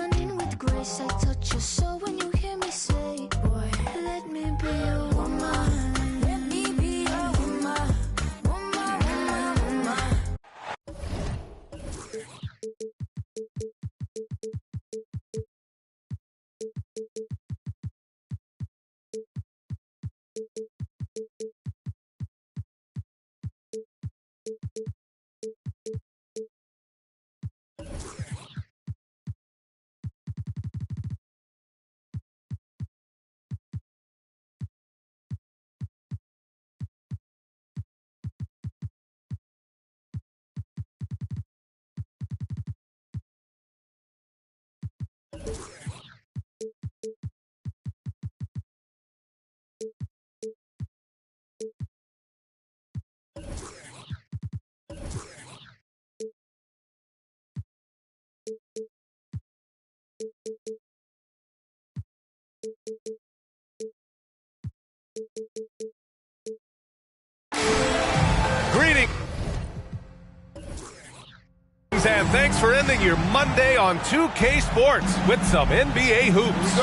running with grace. I touch your soul when you hear me say, boy, let me be your woman. Let me be your woman. Woman, woman, woman. Greetings and thanks for ending your Monday on 2K Sports with some NBA hoops.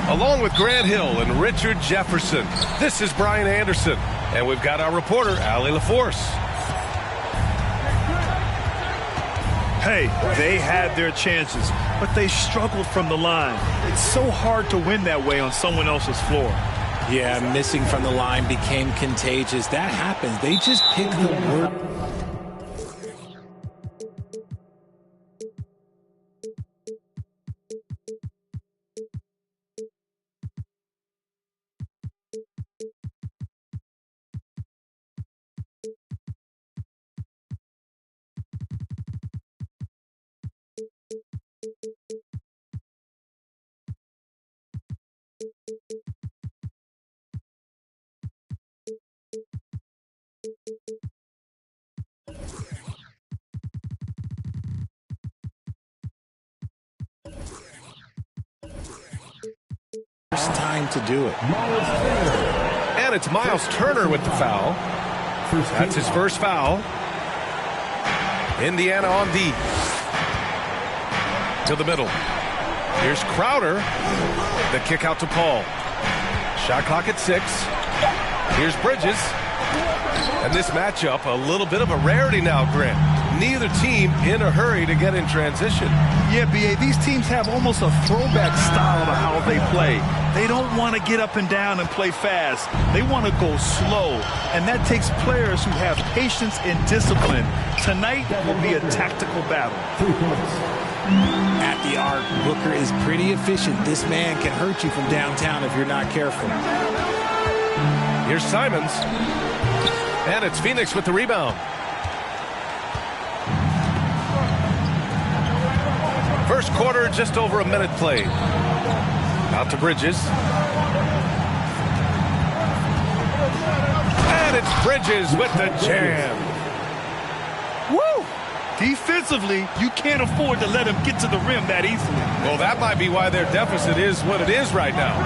Along with Grant Hill and Richard Jefferson, this is Brian Anderson, and we've got our reporter, Allie LaForce. Hey, they had their chances, but they struggled from the line. It's so hard to win that way on someone else's floor. Yeah, missing from the line became contagious. That happens. They just pick the word. First time to do it. And it's Miles Turner with the foul. That's his first foul. Indiana on D. To the middle. Here's Crowder. The kick out to Paul. Shot clock at 6. Here's Bridges. And this matchup, a little bit of a rarity now, Grant. Neither team in a hurry to get in transition. Yeah, B.A., these teams have almost a throwback style to how they play. They don't want to get up and down and play fast. They want to go slow, and that takes players who have patience and discipline. Tonight will be a tactical battle. 3 points. At the arc, Booker is pretty efficient. This man can hurt you from downtown if you're not careful. Here's Simons. And it's Phoenix with the rebound. First quarter, just over a minute played. Out to Bridges. And it's Bridges with the jam. Woo! Defensively, you can't afford to let him get to the rim that easily. Well, that might be why their deficit is what it is right now.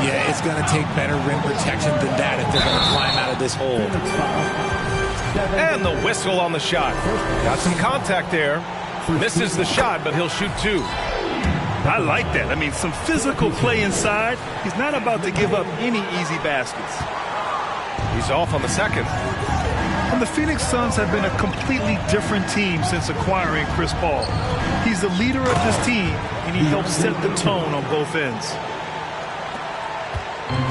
Yeah, it's going to take better rim protection than that if they're going to climb out of this hole. And the whistle on the shot. Got some contact there. Misses the shot, but he'll shoot 2. I like that. I mean, some physical play inside. He's not about to give up any easy baskets. He's off on the second. And the Phoenix Suns have been a completely different team since acquiring Chris Paul. He's the leader of this team, and he helps set the tone on both ends.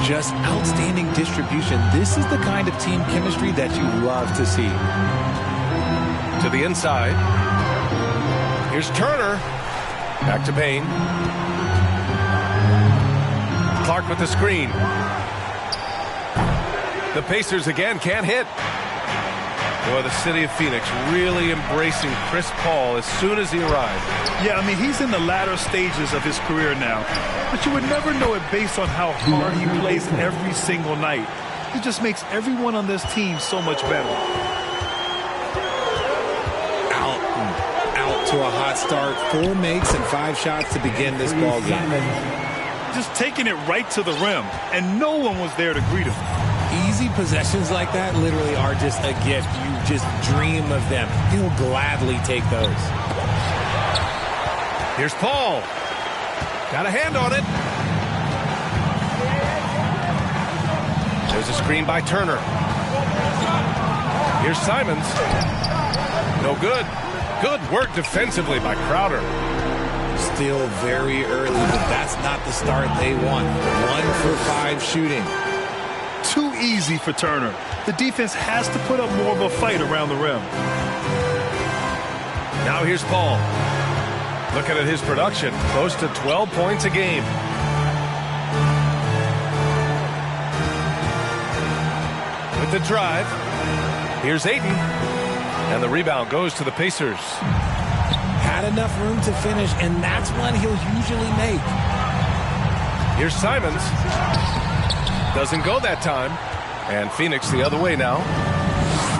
Just outstanding distribution. This is the kind of team chemistry that you love to see. To the inside. Here's Turner. Back to Payne. Clark with the screen. The Pacers again can't hit. Boy, the city of Phoenix really embracing Chris Paul as soon as he arrived. Yeah, I mean, he's in the latter stages of his career now. But you would never know it based on how hard he plays every single night. He just makes everyone on this team so much better. Out to a hot start. 4 makes and 5 shots to begin this ball game. Just taking it right to the rim, and no one was there to greet him. Easy possessions like that literally are just a gift. You just dream of them. He'll gladly take those. Here's Paul. Got a hand on it. There's a screen by Turner. Here's Simons. No good. Good work defensively by Crowder. Still very early, but that's not the start they want. 1 for 5 shooting. Too easy for Turner. The defense has to put up more of a fight around the rim. Now here's Paul. Looking at his production, close to 12 points a game. With the drive, here's Ayton. And the rebound goes to the Pacers. Had enough room to finish, and that's one he'll usually make. Here's Simons. Doesn't go that time. And Phoenix the other way now.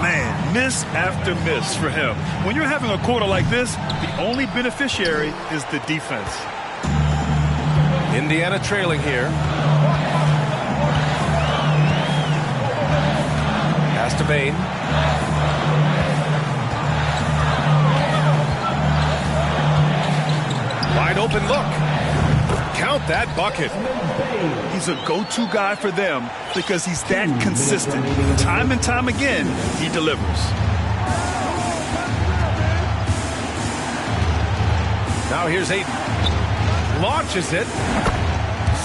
Man, miss after miss for him. When you're having a quarter like this, the only beneficiary is the defense. Indiana trailing here. Pass to Bane. Wide open look. Count that bucket. He's a go-to guy for them because he's that consistent. Time and time again, he delivers. Now here's Ayton. Launches it.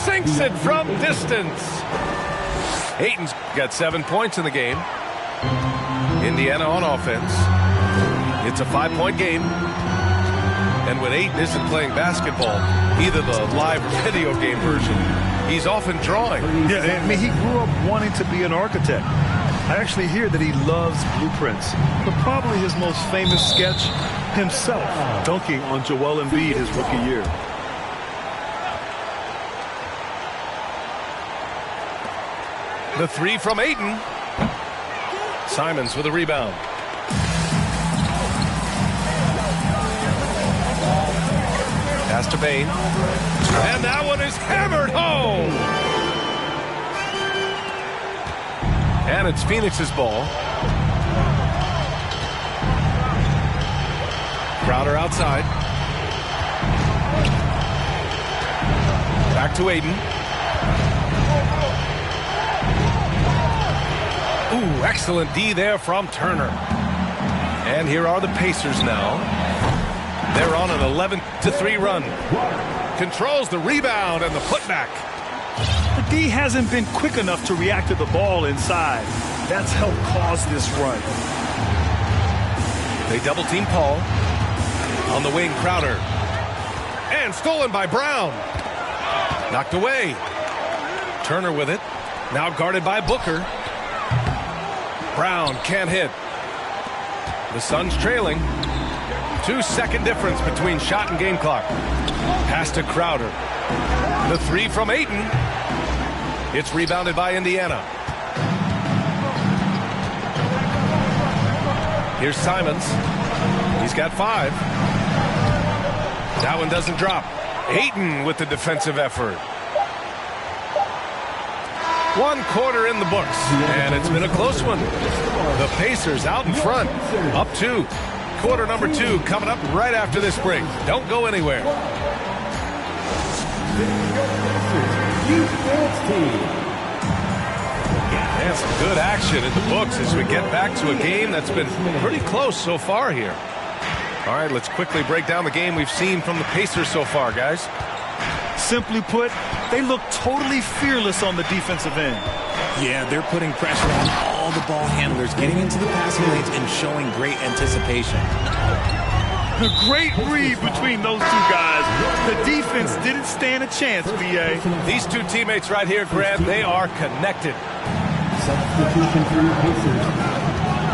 Sinks it from distance. Ayton's got 7 points in the game. Indiana on offense. It's a 5-point game. And when Ayton isn't playing basketball, either the live or video game version, he's often drawing. Yeah, I mean, he grew up wanting to be an architect. I actually hear that he loves blueprints. But probably his most famous sketch, himself dunking on Joel Embiid his rookie year. The 3 from Ayton. Simons with a rebound. Pass to Bane. And that one is hammered home. And it's Phoenix's ball. Crowder outside. Back to Ayton. Ooh, excellent D there from Turner. And here are the Pacers now. They're on an 11-3 run. Controls the rebound and the putback. The D hasn't been quick enough to react to the ball inside. That's helped cause this run. They double team Paul. On the wing, Crowder. And stolen by Brown. Knocked away. Turner with it. Now guarded by Booker. Brown can't hit. The Suns trailing. 2-second difference between shot and game clock. Pass to Crowder. The 3 from Ayton. It's rebounded by Indiana. Here's Simons. He's got 5. That one doesn't drop. Ayton with the defensive effort. 1 quarter in the books, and it's been a close one. The Pacers out in front, up 2. Quarter number 2 coming up right after this break. Don't go anywhere. And some good action in the books as we get back to a game that's been pretty close so far here. All right, let's quickly break down the game we've seen from the Pacers so far, guys. Simply put, they look totally fearless on the defensive end. Yeah, they're putting pressure on all the ball handlers, getting into the passing lanes and showing great anticipation. A great read between those two guys. The defense didn't stand a chance, B.A. These two teammates right here, Grant, they are connected. Substitution for the Pacers,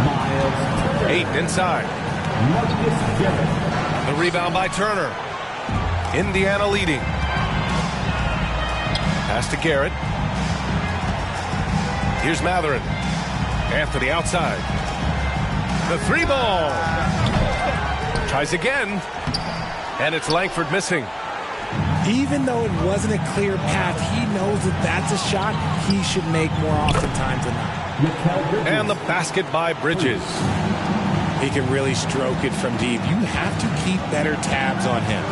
Miles. Ayton inside. Marcus Garrett. The rebound by Turner. Indiana leading. Pass to Garrett. Here's Matherin. Anthony outside. The 3 ball. Tries again. And it's Langford missing. Even though it wasn't a clear path, he knows that that's a shot he should make more oftentimes than not. And the basket by Bridges. He can really stroke it from deep. You have to keep better tabs on him.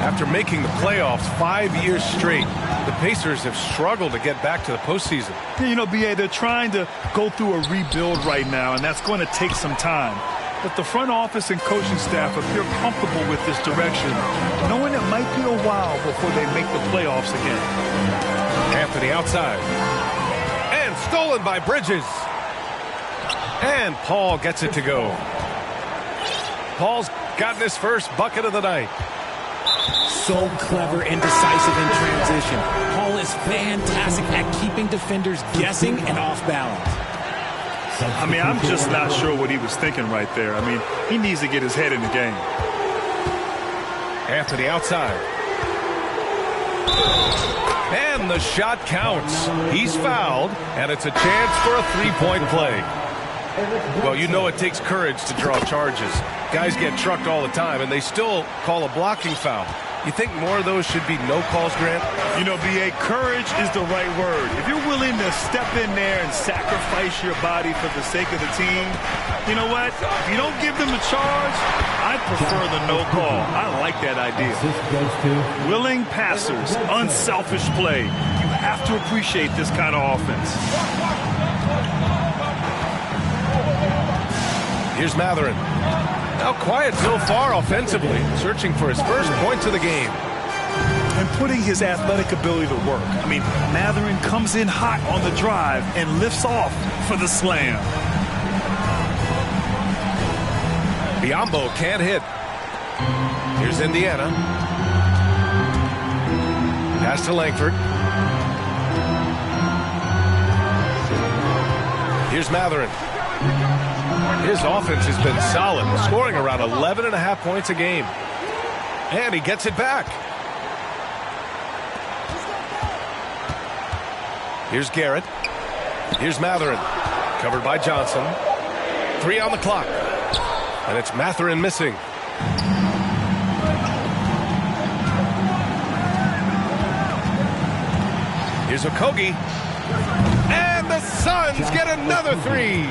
After making the playoffs 5 years straight, the Pacers have struggled to get back to the postseason. You know, B.A., they're trying to go through a rebuild right now, and that's going to take some time. But the front office and coaching staff appear comfortable with this direction, knowing it might be a while before they make the playoffs again. Anthony outside. And stolen by Bridges. And Paul gets it to go. Paul's gotten his first bucket of the night. So clever and decisive in transition. Paul is fantastic at keeping defenders guessing and off balance. I mean, I'm just not sure what he was thinking right there. I mean, he needs to get his head in the game. Anthony outside. And the shot counts. He's fouled, and it's a chance for a three-point play. Well, you know it takes courage to draw charges. Guys get trucked all the time, and they still call a blocking foul. You think more of those should be no calls, Grant? You know, B.A., courage is the right word. If you're willing to step in there and sacrifice your body for the sake of the team, you know what? If you don't give them a charge, I prefer the no call. I like that idea. Willing passers, unselfish play. You have to appreciate this kind of offense. Here's Mathurin. Now quiet so far offensively, searching for his first points of the game. And putting his athletic ability to work. I mean, Mathurin comes in hot on the drive and lifts off for the slam. Biyombo can't hit. Here's Indiana. Pass to Langford. Here's Mathurin. His offense has been solid, scoring around 11.5 points a game. And he gets it back. Here's Garrett. Here's Mathurin. Covered by Johnson. 3 on the clock. And it's Mathurin missing. Here's Okogie. And the Suns get another 3.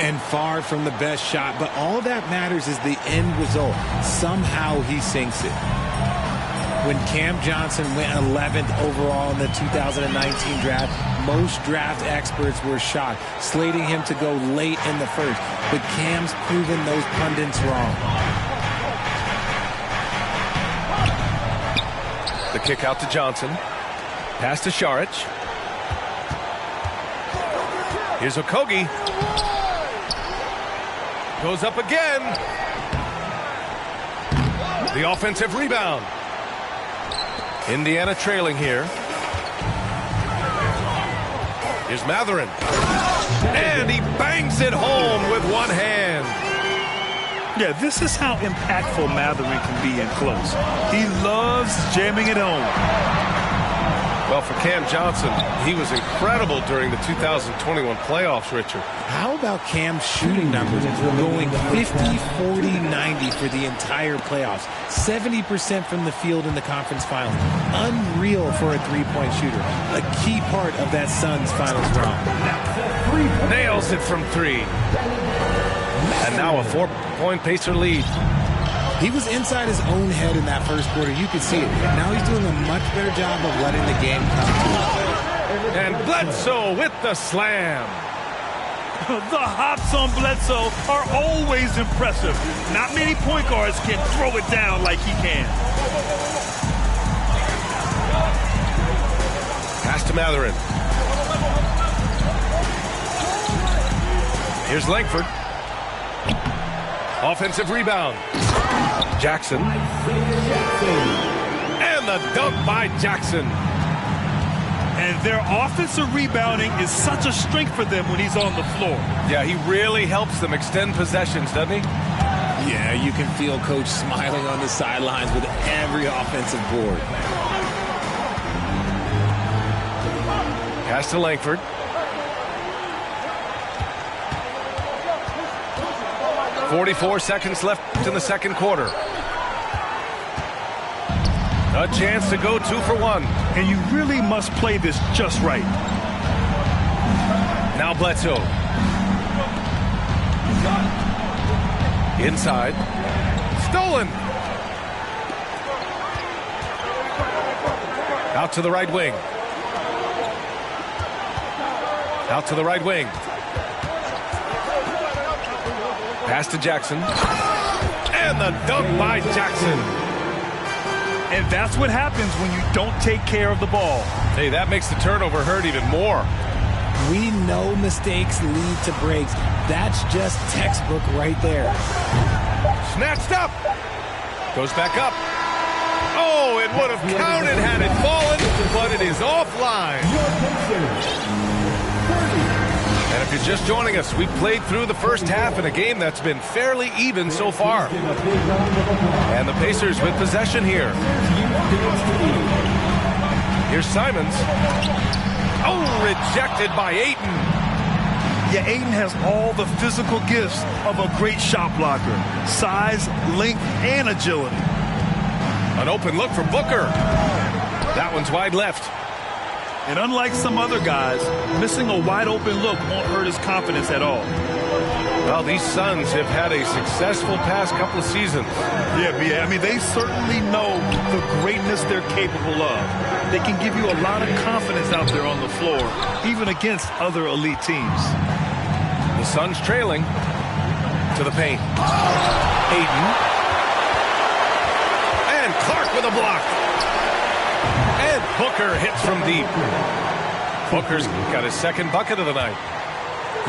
And far from the best shot, but all that matters is the end result. Somehow he sinks it. When Cam Johnson went 11th overall in the 2019 draft, most draft experts were shocked, slating him to go late in the first. But Cam's proven those pundits wrong. The kick out to Johnson. Pass to Šarić. Here's Okogie. Goes up again. The offensive rebound. Indiana trailing here. Here's Mathurin. And he bangs it home with one hand. Yeah, this is how impactful Mathurin can be in close. He loves jamming it home. Well, for Cam Johnson, he was incredible during the 2021 playoffs, Richard. How about Cam's shooting numbers going 50, 40, 90 for the entire playoffs? 70% from the field in the conference finals. Unreal for a three-point shooter. A key part of that Suns finals run. Nails it from 3. And now a 4-point Pacer lead. He was inside his own head in that first quarter. You could see it. Now he's doing a much better job of letting the game come to him. And Bledsoe with the slam. The hops on Bledsoe are always impressive. Not many point guards can throw it down like he can. Pass to Mathurin. Here's Langford. Offensive rebound. Jackson. And the dunk by Jackson. And their offensive rebounding is such a strength for them when he's on the floor. Yeah, he really helps them extend possessions, doesn't he? Yeah, you can feel Coach smiling on the sidelines with every offensive board. Pass to Langford. .44 seconds left in the second quarter. A chance to go 2 for 1. And you really must play this just right. Now Bledsoe. Inside. Stolen. Out to the right wing. Out to the right wing. Pass to Jackson. And the dunk by Jackson. And that's what happens when you don't take care of the ball. Hey, that makes the turnover hurt even more. We know mistakes lead to breaks. That's just textbook right there. Snatched up. Goes back up. Oh, it would have counted had it fallen, but it is offline. And if you're just joining us, we played through the first half in a game that's been fairly even so far. And the Pacers with possession here. Here's Simons. Oh, rejected by Ayton. Yeah, Ayton has all the physical gifts of a great shot blocker. Size, length, and agility. An open look for Booker. That one's wide left. And unlike some other guys, missing a wide open look won't hurt his confidence at all. Well, these Suns have had a successful past couple of seasons. Yeah, I mean, they certainly know the greatness they're capable of. They can give you a lot of confidence out there on the floor, even against other elite teams. The Suns trailing to the paint. Ayton. And Clark with a block. And Booker hits from deep. Booker's got his second bucket of the night.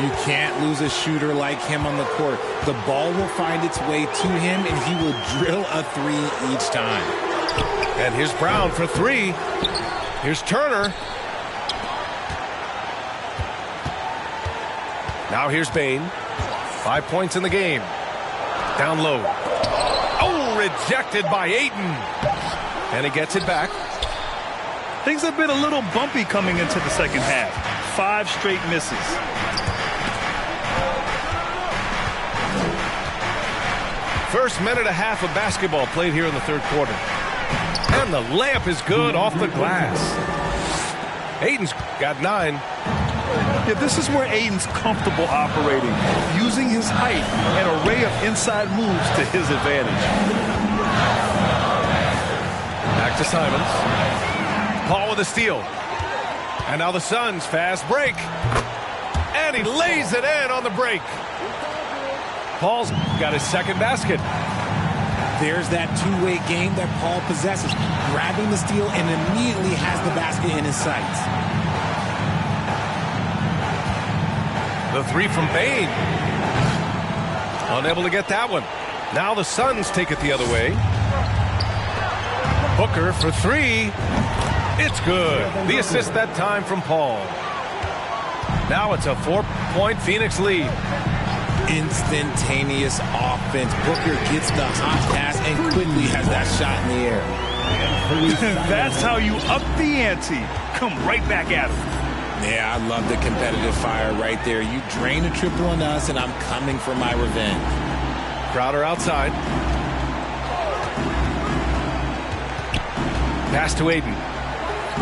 You can't lose a shooter like him on the court. The ball will find its way to him, and he will drill a three each time. And here's Brown for three. Here's Turner. Now here's Bane. 5 points in the game. Down low. Oh, rejected by Ayton. And he gets it back. Things have been a little bumpy coming into the second half. 5 straight misses. First minute and a half of basketball played here in the third quarter. And the layup is good off the glass. Ayton's got 9. Yeah, this is where Ayton's comfortable operating, using his height and array of inside moves to his advantage. Back to Simons. Paul with a steal. And now the Suns fast break. And he lays it in on the break. Paul's got his second basket. There's that two-way game that Paul possesses, grabbing the steal and immediately has the basket in his sights. The three from Bane. Unable to get that one. Now the Suns take it the other way. Booker for three. It's good. The assist that time from Paul. Now it's a 4-point Phoenix lead. Instantaneous offense. Booker gets the hot pass and quickly has that shot in the air. That's how you up the ante. Come right back at him. Yeah, I love the competitive fire right there. You drain a triple on us, and I'm coming for my revenge. Crowder outside. Pass to Ayton.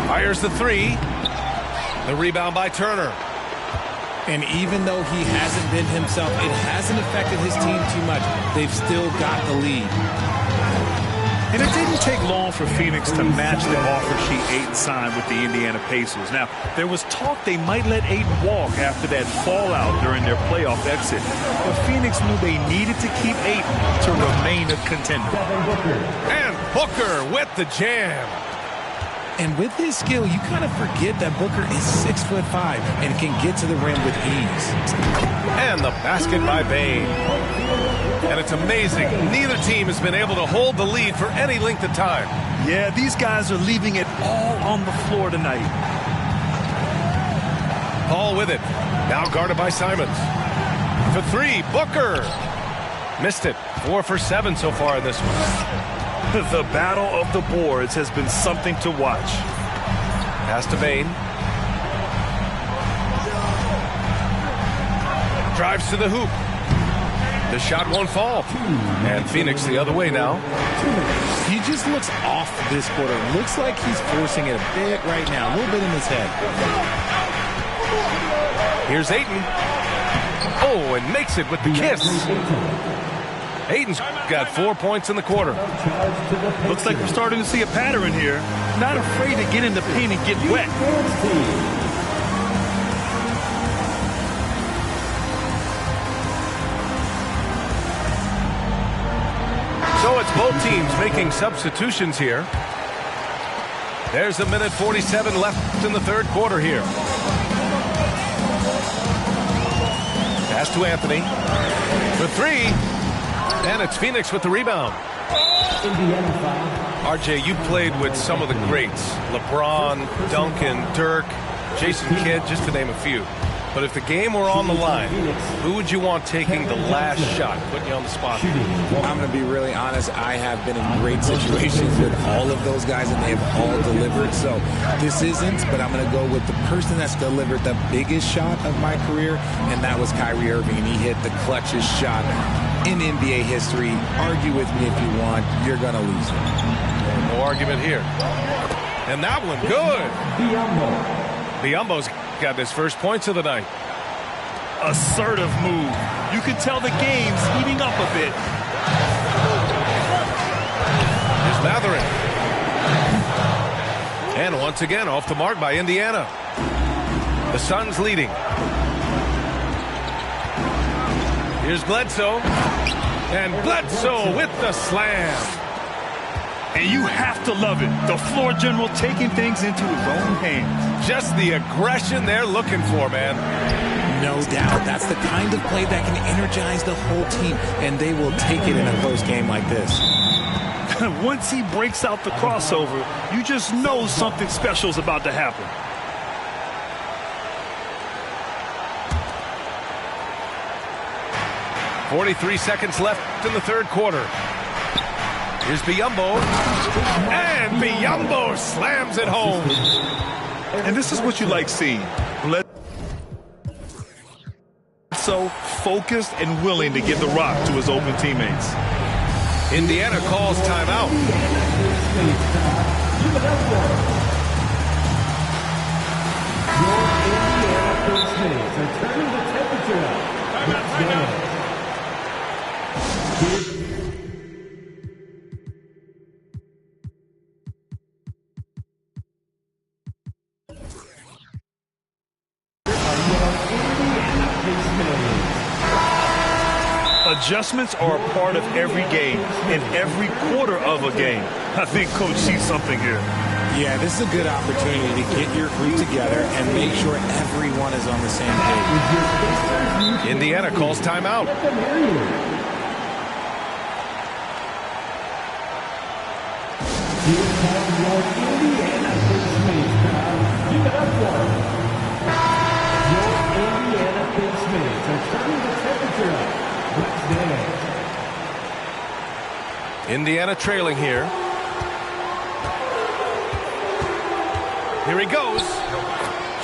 Fires the three. The rebound by Turner. And even though he hasn't been himself, it hasn't affected his team too much. They've still got the lead. And it didn't take long for Phoenix to match the offer sheet Ayton signed with the Indiana Pacers. Now, there was talk they might let Ayton walk after that fallout during their playoff exit. But Phoenix knew they needed to keep Ayton to remain a contender. And Booker with the jam. And with his skill, you kind of forget that Booker is 6'5" and can get to the rim with ease. And the basket by Bane. And it's amazing. Neither team has been able to hold the lead for any length of time. Yeah, these guys are leaving it all on the floor tonight. Paul with it. Now guarded by Simons. For three, Booker. Missed it. 4 for 7 so far in this one. The battle of the boards has been something to watch. Pass to Bane. Drives to the hoop. The shot won't fall. And Phoenix the other way now. He just looks off this quarter. Looks like he's forcing it a bit right now. A little bit in his head. Here's Ayton. Oh, and makes it with the kiss. Ayton's got 4 points in the quarter. Charge to the Pacers. Looks like we're starting to see a pattern here. Not afraid to get in the paint and get wet. Defense team. So it's both teams making substitutions here. There's a minute 47 left in the third quarter here. Pass to Anthony. For three. And it's Phoenix with the rebound. Indiana foul. RJ, you played with some of the greats. LeBron, Duncan, Dirk, Jason Kidd, just to name a few. But if the game were on the line, who would you want taking the last shot? Putting you on the spot. I'm going to be really honest. I have been in great situations with all of those guys, and they have all delivered. So this isn't, but I'm going to go with the person that's delivered the biggest shot of my career, and that was Kyrie Irving. And he hit the clutchest shot in NBA history. Argue with me if you want. You're going to lose it. No argument here. And that one, good. Biyombo's got his first points of the night. Assertive move. You can tell the game's heating up a bit. Here's Mathurin. And once again, off the mark by Indiana. The Suns leading. Here's Bledsoe. And Bledsoe with the slam. And you have to love it. The floor general taking things into his own hands. Just the aggression they're looking for, man. No doubt. That's the kind of play that can energize the whole team, and they will take it in a close game like this. Once he breaks out the crossover, you just know something special is about to happen. .43 seconds left in the third quarter. Here's Biyombo. And Biyombo slams it home. And this is what you like seeing. So focused and willing to give the rock to his open teammates. Indiana calls timeout. Adjustments are a part of every game, in every quarter of a game. I think Coach sees something here. Yeah, this is a good opportunity to get your group together and make sure everyone is on the same page. Indiana calls timeout. Indiana trailing here. Here he goes.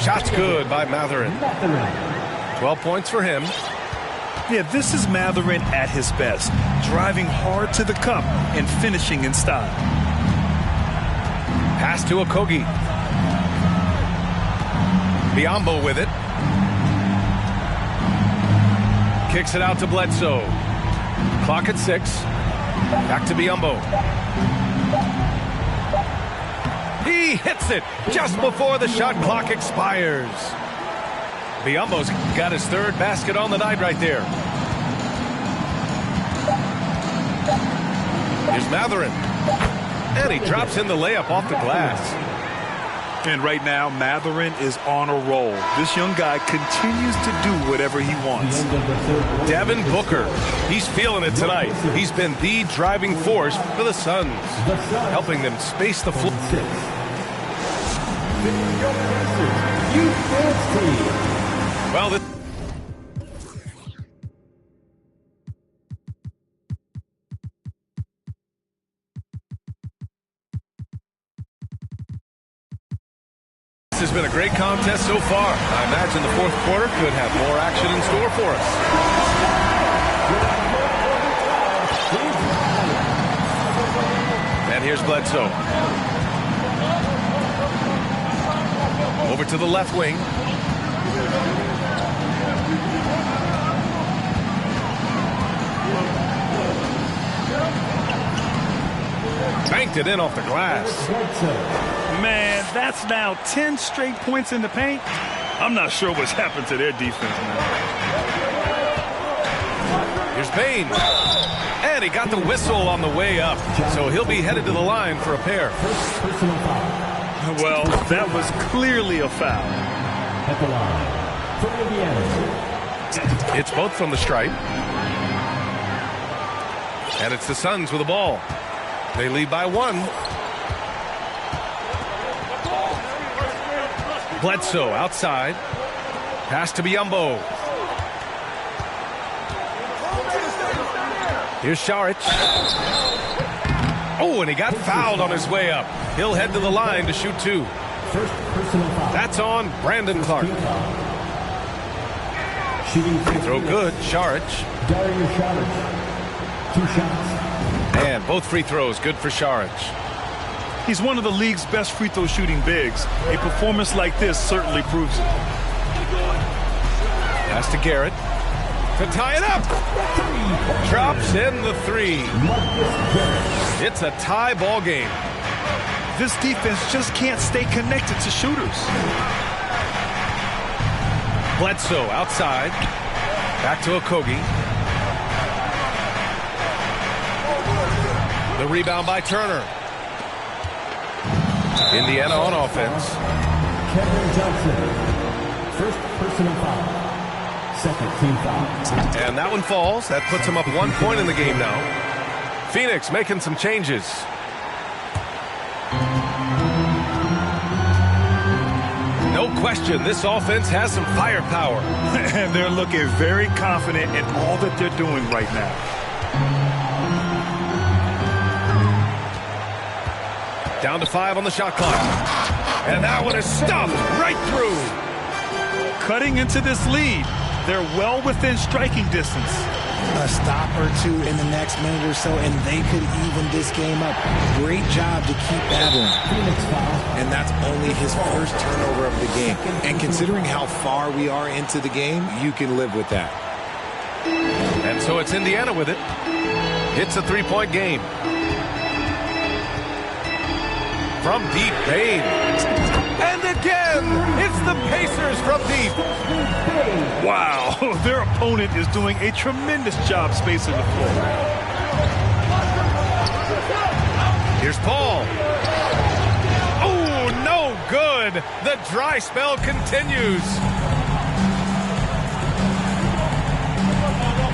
Shot's good by Mathurin. 12 points for him. Yeah, this is Mathurin at his best. Driving hard to the cup and finishing in style. Pass to Okogie. Biyombo with it. Kicks it out to Bledsoe. Clock at 6. Back to Biyombo. He hits it just before the shot clock expires. Biyombo's got his third basket on the night right there. Here's Mathurin. And he drops in the layup off the glass. And right now, Mathurin is on a roll. This young guy continues to do whatever he wants. Devin Booker, he's feeling it tonight. He's been the driving force for the Suns, helping them space the floor. Well, this has been a great contest so far. I imagine the fourth quarter could have more action in store for us. And here's Bledsoe. Over to the left wing. banked it in off the glass. Man, that's now 10 straight points in the paint. I'm not sure what's happened to their defense, man. Here's Bane. And he got the whistle on the way up. So he'll be headed to the line for a pair. Well, that was clearly a foul. At the line for Indiana. It's both from the stripe. And it's the Suns with the ball. They lead by 1. Bledsoe outside. Pass to Biyombo. Here's Saric. Oh, and he got fouled on his way up. He'll head to the line to shoot 2. First personal foul. That's on Brandon Clark. Shooting free Throw good, Saric. Dario Saric. 2 shots. And both free throws good for Saric. He's one of the league's best free throw shooting bigs. A performance like this certainly proves it. Pass to Garrett. To tie it up. Drops in the 3. It's a tie ball game. This defense just can't stay connected to shooters. Bledsoe outside. Back to Okogie. The rebound by Turner. Indiana on offense. Kevin Johnson. First personal foul. Second team foul. And that one falls. That puts him up 1 point in the game now. Phoenix making some changes. No question, this offense has some firepower. And they're looking very confident in all that they're doing right now. Down to 5 on the shot clock. And that one is stuffed right through. Cutting into this lead. They're well within striking distance. A stop or 2 in the next minute or so, and they could even this game up. Great job to keep that one. Phoenix foul. And that's only his first turnover of the game. And considering how far we are into the game, you can live with that. And so it's Indiana with it. It's a 3-point game. From deep, Bane. And again, it's the Pacers from deep. Wow, their opponent is doing a tremendous job spacing the floor. Here's Paul. Oh, no good. The dry spell continues.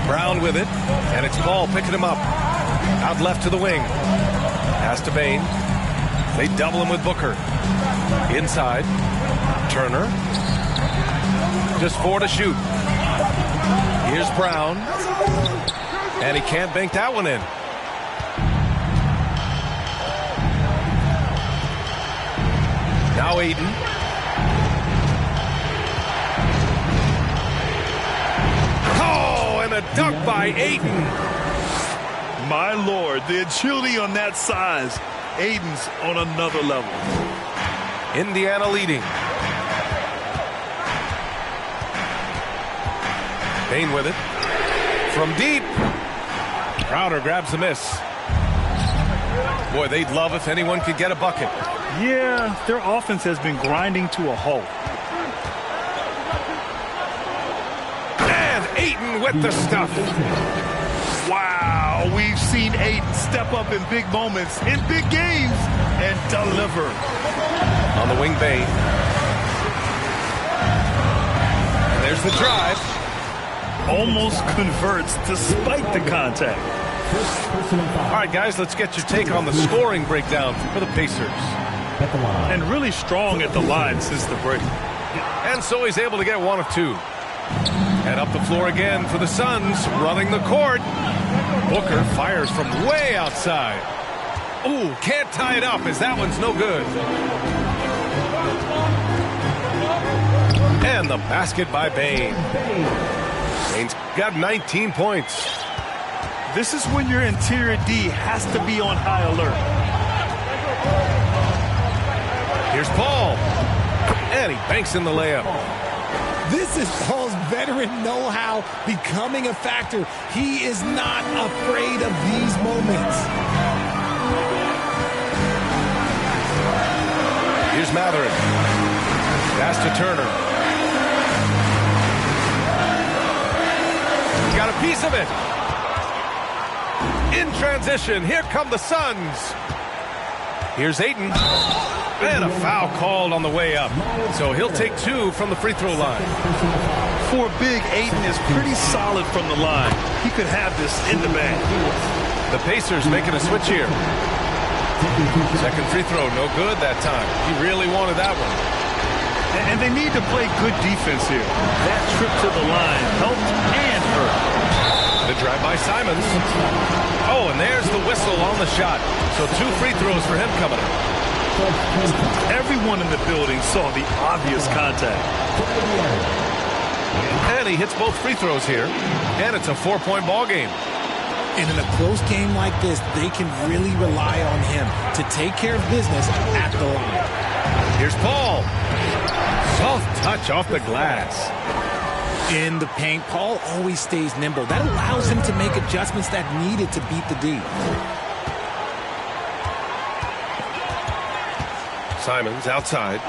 Brown with it, and it's Paul picking him up. Out left to the wing. Pass to Bane. They double him with Booker. Inside. Turner. Just 4 to shoot. Here's Brown. And he can't bank that one in. Now Ayton. Oh, and a dunk by Ayton. My Lord, the agility on that size. Ayton's on another level. Indiana leading. Bane with it. From deep. Crowder grabs the miss. Boy, they'd love if anyone could get a bucket. Yeah, their offense has been grinding to a halt. And Ayton with the stuff. Wow, we've seen Ayton step up in big moments, in big games, and deliver. On the wing, Bane. And there's the drive. Almost converts despite the contact. First personal foul. All right, guys, let's get your take on the scoring breakdown for the Pacers. At the line. And really strong at the line since the break. And so he's able to get 1 of 2. And up the floor again for the Suns, running the court. Booker fires from way outside. Ooh, can't tie it up as that one's no good. And the basket by Bane. Bane's got 19 points. This is when your interior D has to be on high alert. Here's Paul. And he banks in the layup. This is Paul's veteran know-how becoming a factor. He is not afraid of these moments. Here's Matherin. Pass to Turner. Got a piece of it. In transition, here come the Suns. Here's Ayton. And a foul called on the way up. So he'll take 2 from the free throw line. For big, Ayton is pretty solid from the line. He could have this in the bag. The Pacers making a switch here. Second free throw, no good that time. He really wanted that one. And they need to play good defense here. That trip to the line helped and hurt. The drive by Simons. Oh, and there's the whistle on the shot. So 2 free throws for him coming up. Everyone in the building saw the obvious contact. And he hits both free throws here. And it's a 4-point ball game. And in a close game like this, they can really rely on him to take care of business at the line. Here's Paul. Soft touch off the glass. In the paint, Paul always stays nimble. That allows him to make adjustments that needed to beat the D. Simons outside.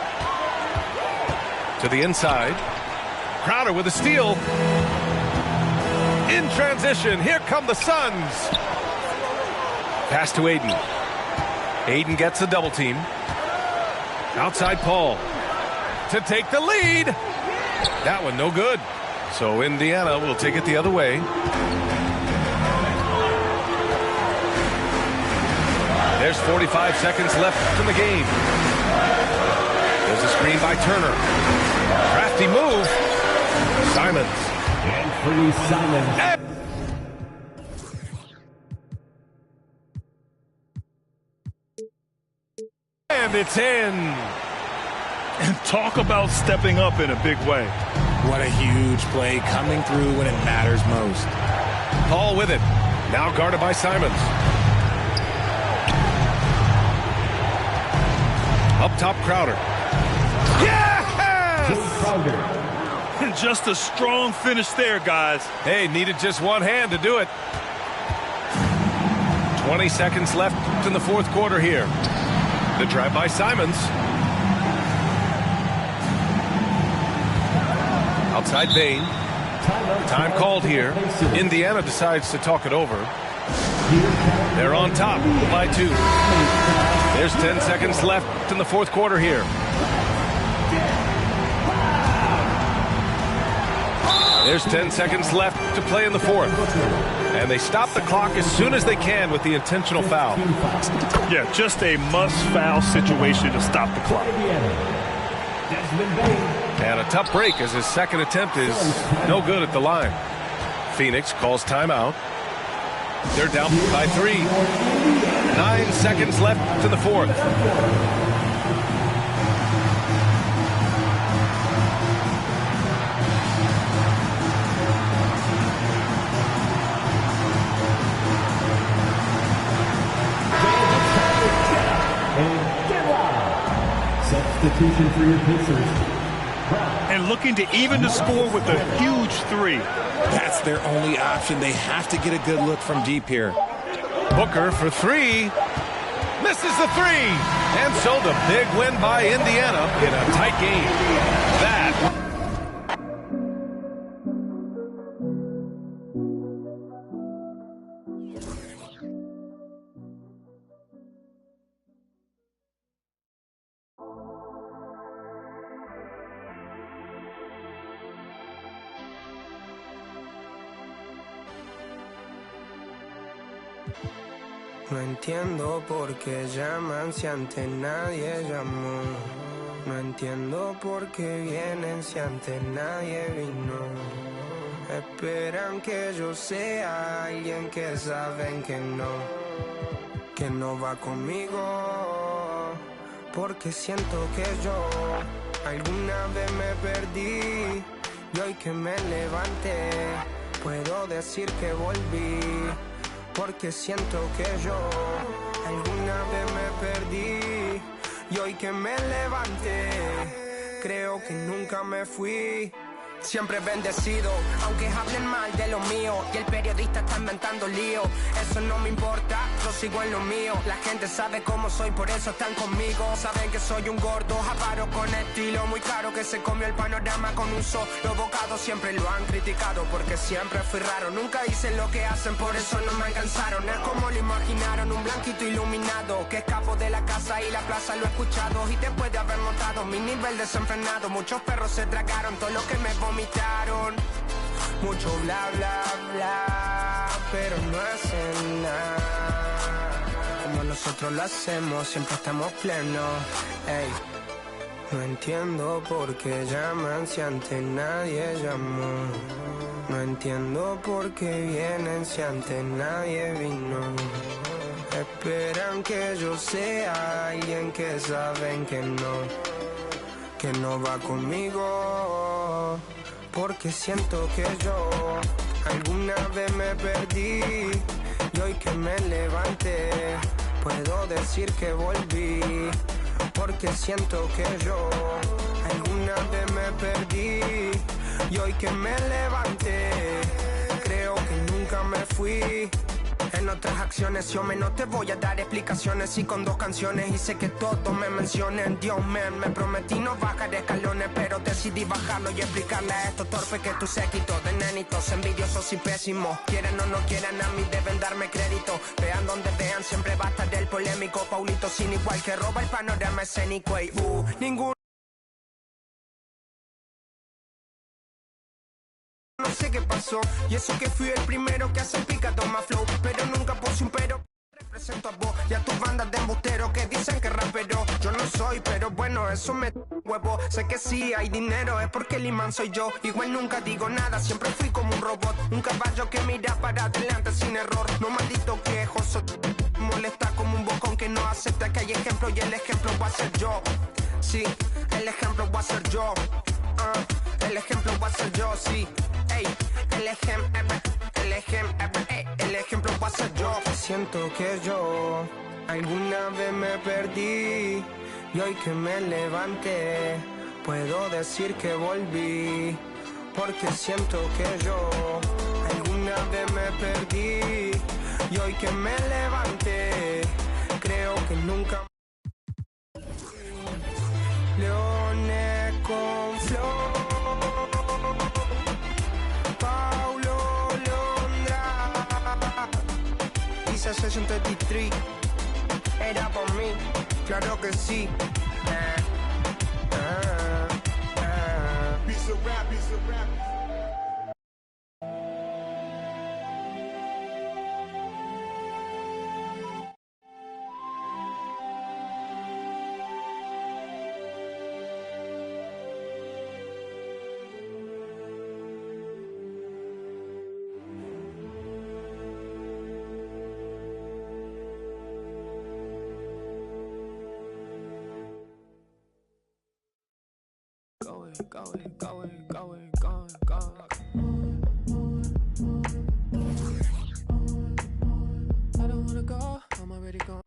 To the inside. Crowder with a steal. In transition, here come the Suns. Pass to Ayton. Ayton gets a double team. Outside Paul. To take the lead. That one no good. So Indiana will take it the other way. There's 45 seconds left in the game. There's a screen by Turner. Crafty move. Simons. Anthony Simons. And it's in. And talk about stepping up in a big way. What a huge play coming through when it matters most. Paul with it. Now guarded by Simons. Up top, Crowder. Yes! Crowder. Just a strong finish there, guys. Hey, needed just one hand to do it. 20 seconds left in the fourth quarter here. The drive by Simons. Outside Bane. Time called here. Indiana decides to talk it over. They're on top by 2. There's 10 seconds left in the fourth quarter here. There's 10 seconds left to play in the fourth. And they stop the clock as soon as they can with the intentional foul. Yeah, just a must-foul situation to stop the clock. And a tough break as his second attempt is no good at the line. Phoenix calls timeout. They're down by 3. 9 seconds left to the fourth. Substitution for your Pacers. And looking to even the score with a huge 3. That's their only option. They have to get a good look from deep here. Booker for 3. Misses the 3. And so the big win by Indiana in a tight game. That. No entiendo por qué llaman si antes nadie llamó. No entiendo por qué vienen si antes nadie vino. Esperan que yo sea alguien que saben que no va conmigo. Porque siento que yo alguna vez me perdí y hoy que me levanté puedo decir que volví. Porque siento que yo alguna vez me perdí y hoy que me levanté creo que nunca me fui. Siempre bendecido, aunque hablen mal de lo mío y el periodista está inventando lío. Eso no me importa, yo sigo en lo mío. La gente sabe cómo soy, por eso están conmigo. Saben que soy un gordo, avaro con estilo muy caro, que se comió el panorama con un solo bocado. Siempre lo han criticado porque siempre fui raro. Nunca hice lo que hacen, por eso no me alcanzaron. Es como lo imaginaron, un blanquito iluminado que escapo de la casa y la plaza. Lo he escuchado y después de haber notado mi nivel desenfrenado, muchos perros se tragaron todo lo que me vomitaron. Mucho bla bla bla, pero no hacen nada como nosotros lo hacemos, siempre estamos plenos. Ey, no entiendo por qué llaman si antes nadie llamó. No entiendo por qué vienen si antes nadie vino. Esperan que yo sea alguien que saben que no va conmigo. Porque siento que yo alguna vez me perdí y hoy que me levanté puedo decir que volví. Porque siento que yo alguna vez me perdí y hoy que me levanté creo que nunca me fui. En otras acciones yo no te voy a dar explicaciones y con 2 canciones hice que todos me mencionen. Dios me prometí no bajar escalones, pero decidí bajarlo y explicarle a estos torpes que tú séquito de nenitos envidiosos y pésimos. Quieren o no quieran, a mí deben darme crédito. Vean donde vean, siempre va a estar el polémico Paulito sin igual que roba el panorama escénico. Y ninguno. No sé qué pasó, y eso que fui el primero que hace pica toma flow, pero nunca puse un pero. Represento a vos y a tus bandas de embusteros que dicen que rapero yo no soy, pero bueno, eso me huevo. Sé que sí hay dinero, es porque el imán soy yo. Igual nunca digo nada, siempre fui como un robot, un caballo que mira para adelante sin error. No maldito quejoso, molesta como un bocón que no acepta que hay ejemplo y el ejemplo va a ser yo. Sí, el ejemplo va a ser yo. El ejemplo va a ser yo, sí. Ey, el ejemplo va a ser yo. Siento que yo alguna vez me perdí y hoy que me levanté puedo decir que volví. Porque siento que yo alguna vez me perdí y hoy que me levanté creo que nunca. Leones con flow, Paulo Londra, Isa Session 33, era por mí, claro que sí. Piece of rap, piece of rap. I don't wanna go, I'm already gone.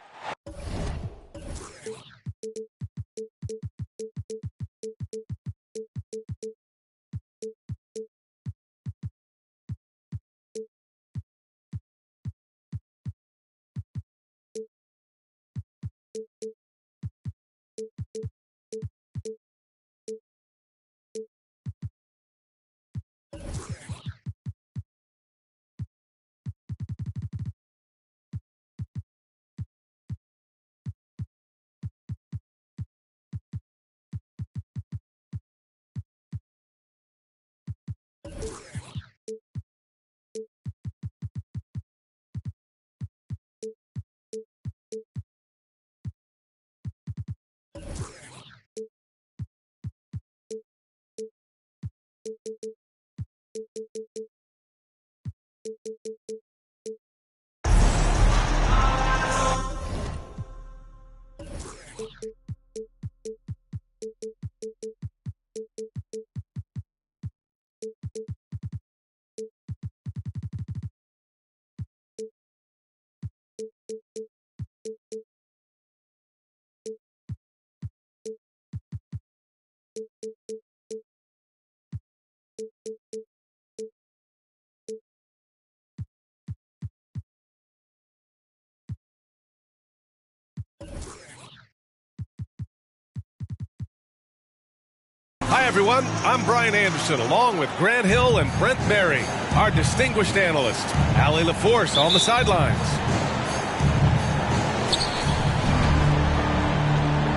Hi, everyone. I'm Brian Anderson, along with Grant Hill and Brent Berry, our distinguished analyst. Allie LaForce on the sidelines.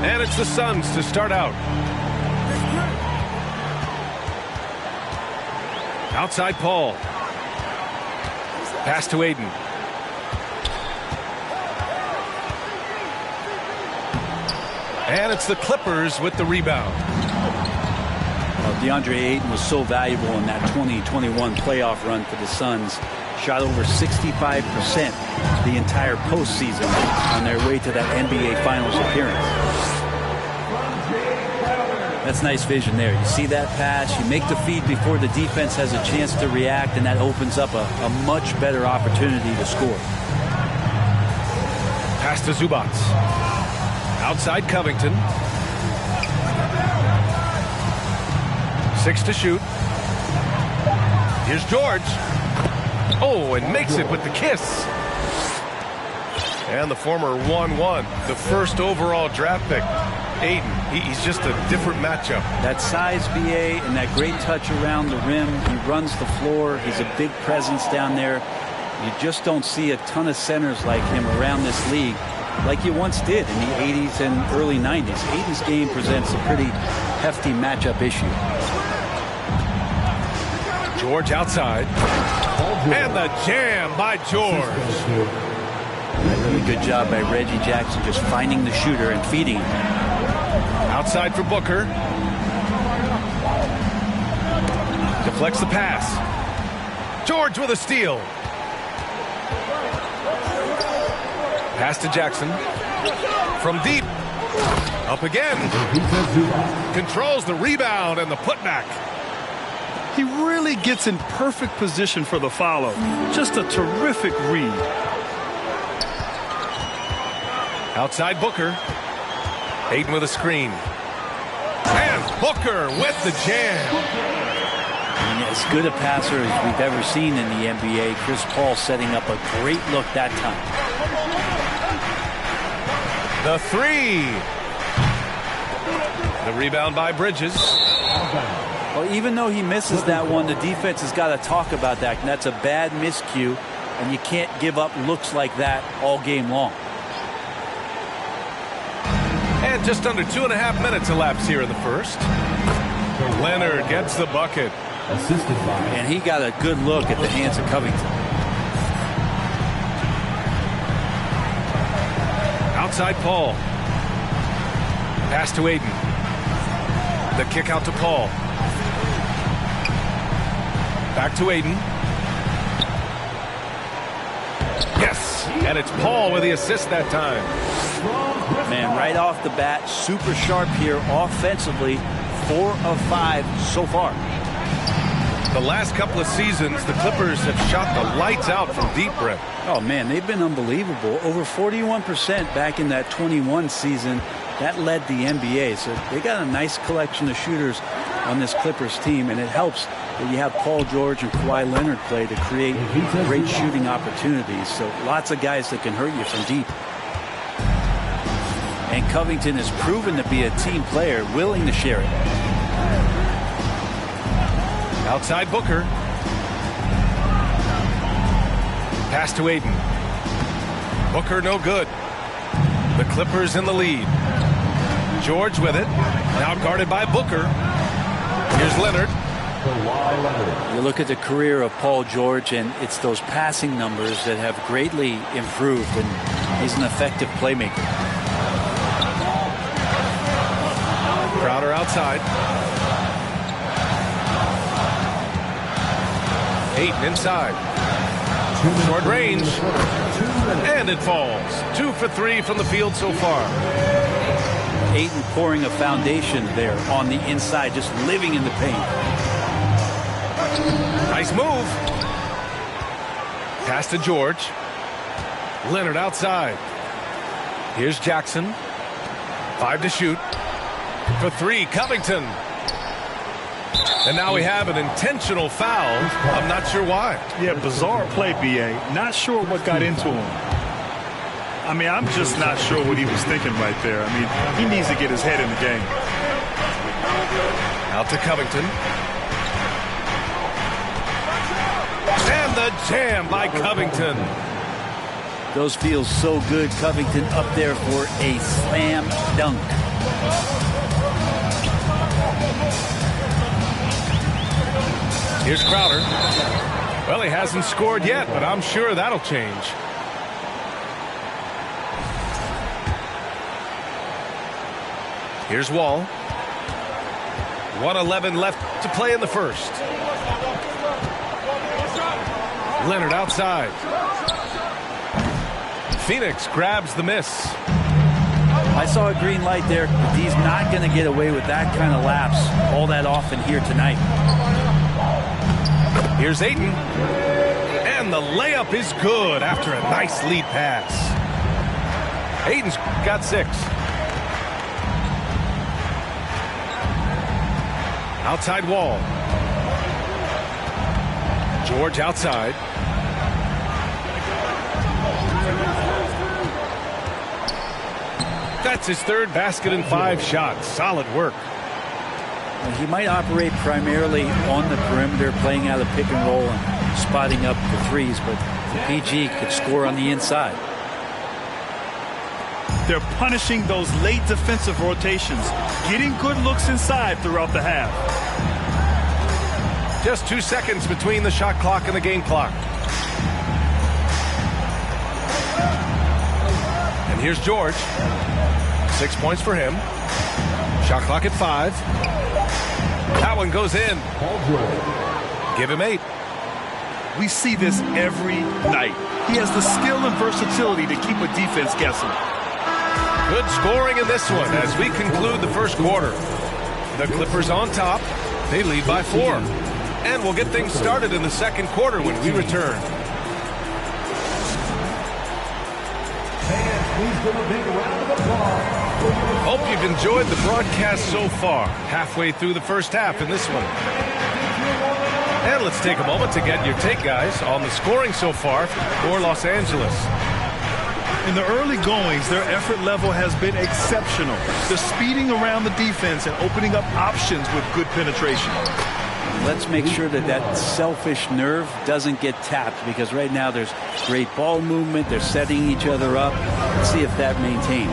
And it's the Suns to start out. Outside Paul. Pass to Aiden. And it's the Clippers with the rebound. DeAndre Ayton was so valuable in that 2021 playoff run for the Suns. Shot over 65% the entire postseason on their way to that NBA Finals appearance. That's nice vision there. You see that pass, you make the feed before the defense has a chance to react, and that opens up a much better opportunity to score. Pass to Zubac. Outside Covington. 6 to shoot. Here's George. Oh, and makes it with the kiss. And the former 1-1, the first overall draft pick. Aiden, he's just a different matchup. That size, BA, and that great touch around the rim. He runs the floor. He's a big presence down there. You just don't see a ton of centers like him around this league like you once did in the 80s and early 90s. Aiden's game presents a pretty hefty matchup issue. George outside. And the jam by George. Really good job by Reggie Jackson just finding the shooter and feeding him. Outside for Booker. Deflects the pass. George with a steal. Pass to Jackson. From deep. Up again. Controls the rebound and the putback. He really gets in perfect position for the follow. Just a terrific read. Outside Booker. Aiden with a screen. And Booker with the jam. And as good a passer as we've ever seen in the NBA. Chris Paul setting up a great look that time. The three. The rebound by Bridges. Well, even though he misses that one, the defense has got to talk about that. And that's a bad miscue, and you can't give up looks like that all game long. And just under 2.5 minutes elapsed here in the first. Leonard gets the bucket. Assisted by. And he got a good look at the hands of Covington. Outside Paul. Pass to Aiden. The kick out to Paul. Back to Aiden. Yes, and it's Paul with the assist that time. Man, right off the bat, super sharp here offensively. 4 of 5 so far. The last couple of seasons, the Clippers have shot the lights out from deep, Brett. Oh, man, they've been unbelievable. Over 41% back in that 21 season. That led the NBA. So they got a nice collection of shooters on this Clippers team, and it helps that you have Paul George and Kawhi Leonard play to create great shooting opportunities. So lots of guys that can hurt you from deep. And Covington has proven to be a team player, willing to share it. Outside Booker. Pass to Aiden. Booker no good. The Clippers in the lead. George with it. Now guarded by Booker. Here's Leonard. You look at the career of Paul George, and it's those passing numbers that have greatly improved, and he's an effective playmaker. Crowder outside. Aiden inside. Short range. And it falls. 2 for 3 from the field so far. Ayton pouring a foundation there on the inside, just living in the paint. Nice move. Pass to George. Leonard outside. Here's Jackson. 5 to shoot. For 3, Covington. And now we have an intentional foul. I'm not sure why. Yeah, bizarre play, BA. Not sure what got into him. I mean, I'm just not sure what he was thinking right there. I mean, he needs to get his head in the game. Out to Covington. And the jam by Covington. Those feel so good. Covington up there for a slam dunk. Here's Crowder. Well, he hasn't scored yet, but I'm sure that'll change. Here's Wall. 1:11 left to play in the first. Leonard outside. Phoenix grabs the miss. I saw a green light there. He's not going to get away with that kind of lapse all that often here tonight. Here's Ayton. And the layup is good after a nice lead pass. Ayton's got 6. Outside Wall. George outside. That's his third basket in 5 shots. Solid work. He might operate primarily on the perimeter, playing out of pick and roll and spotting up the threes, but PG could score on the inside. They're punishing those late defensive rotations, getting good looks inside throughout the half. Just 2 seconds between the shot clock and the game clock. And here's George. 6 points for him. Shot clock at 5. That one goes in. Give him 8. We see this every night. He has the skill and versatility to keep a defense guessing. Good scoring in this one as we conclude the first quarter. The Clippers on top. They lead by 4. And we'll get things started in the second quarter when we return. Hope you've enjoyed the broadcast so far. Halfway through the first half in this one. And let's take a moment to get your take, guys, on the scoring so far for Los Angeles. In the early goings, their effort level has been exceptional. They're speeding around the defense and opening up options with good penetration. Let's make sure that that selfish nerve doesn't get tapped, because right now there's great ball movement. They're setting each other up. Let's see if that maintains.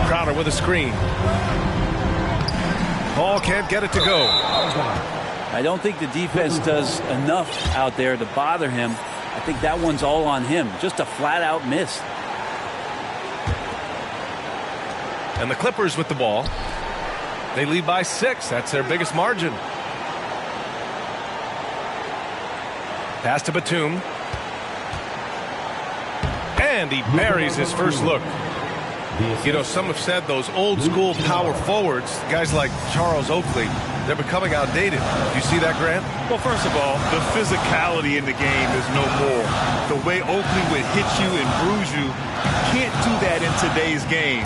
Crowder with a screen. Ball can't get it to go. I don't think the defense does enough out there to bother him. I think that one's all on him. Just a flat-out miss. And the Clippers with the ball. They lead by 6. That's their biggest margin. Pass to Batum. And he buries his first look. You know, some have said those old school power forwards, guys like Charles Oakley, they're becoming outdated. Do you see that, Grant? Well, first of all, the physicality in the game is no more. The way Oakley would hit you and bruise you, can't do that in today's game.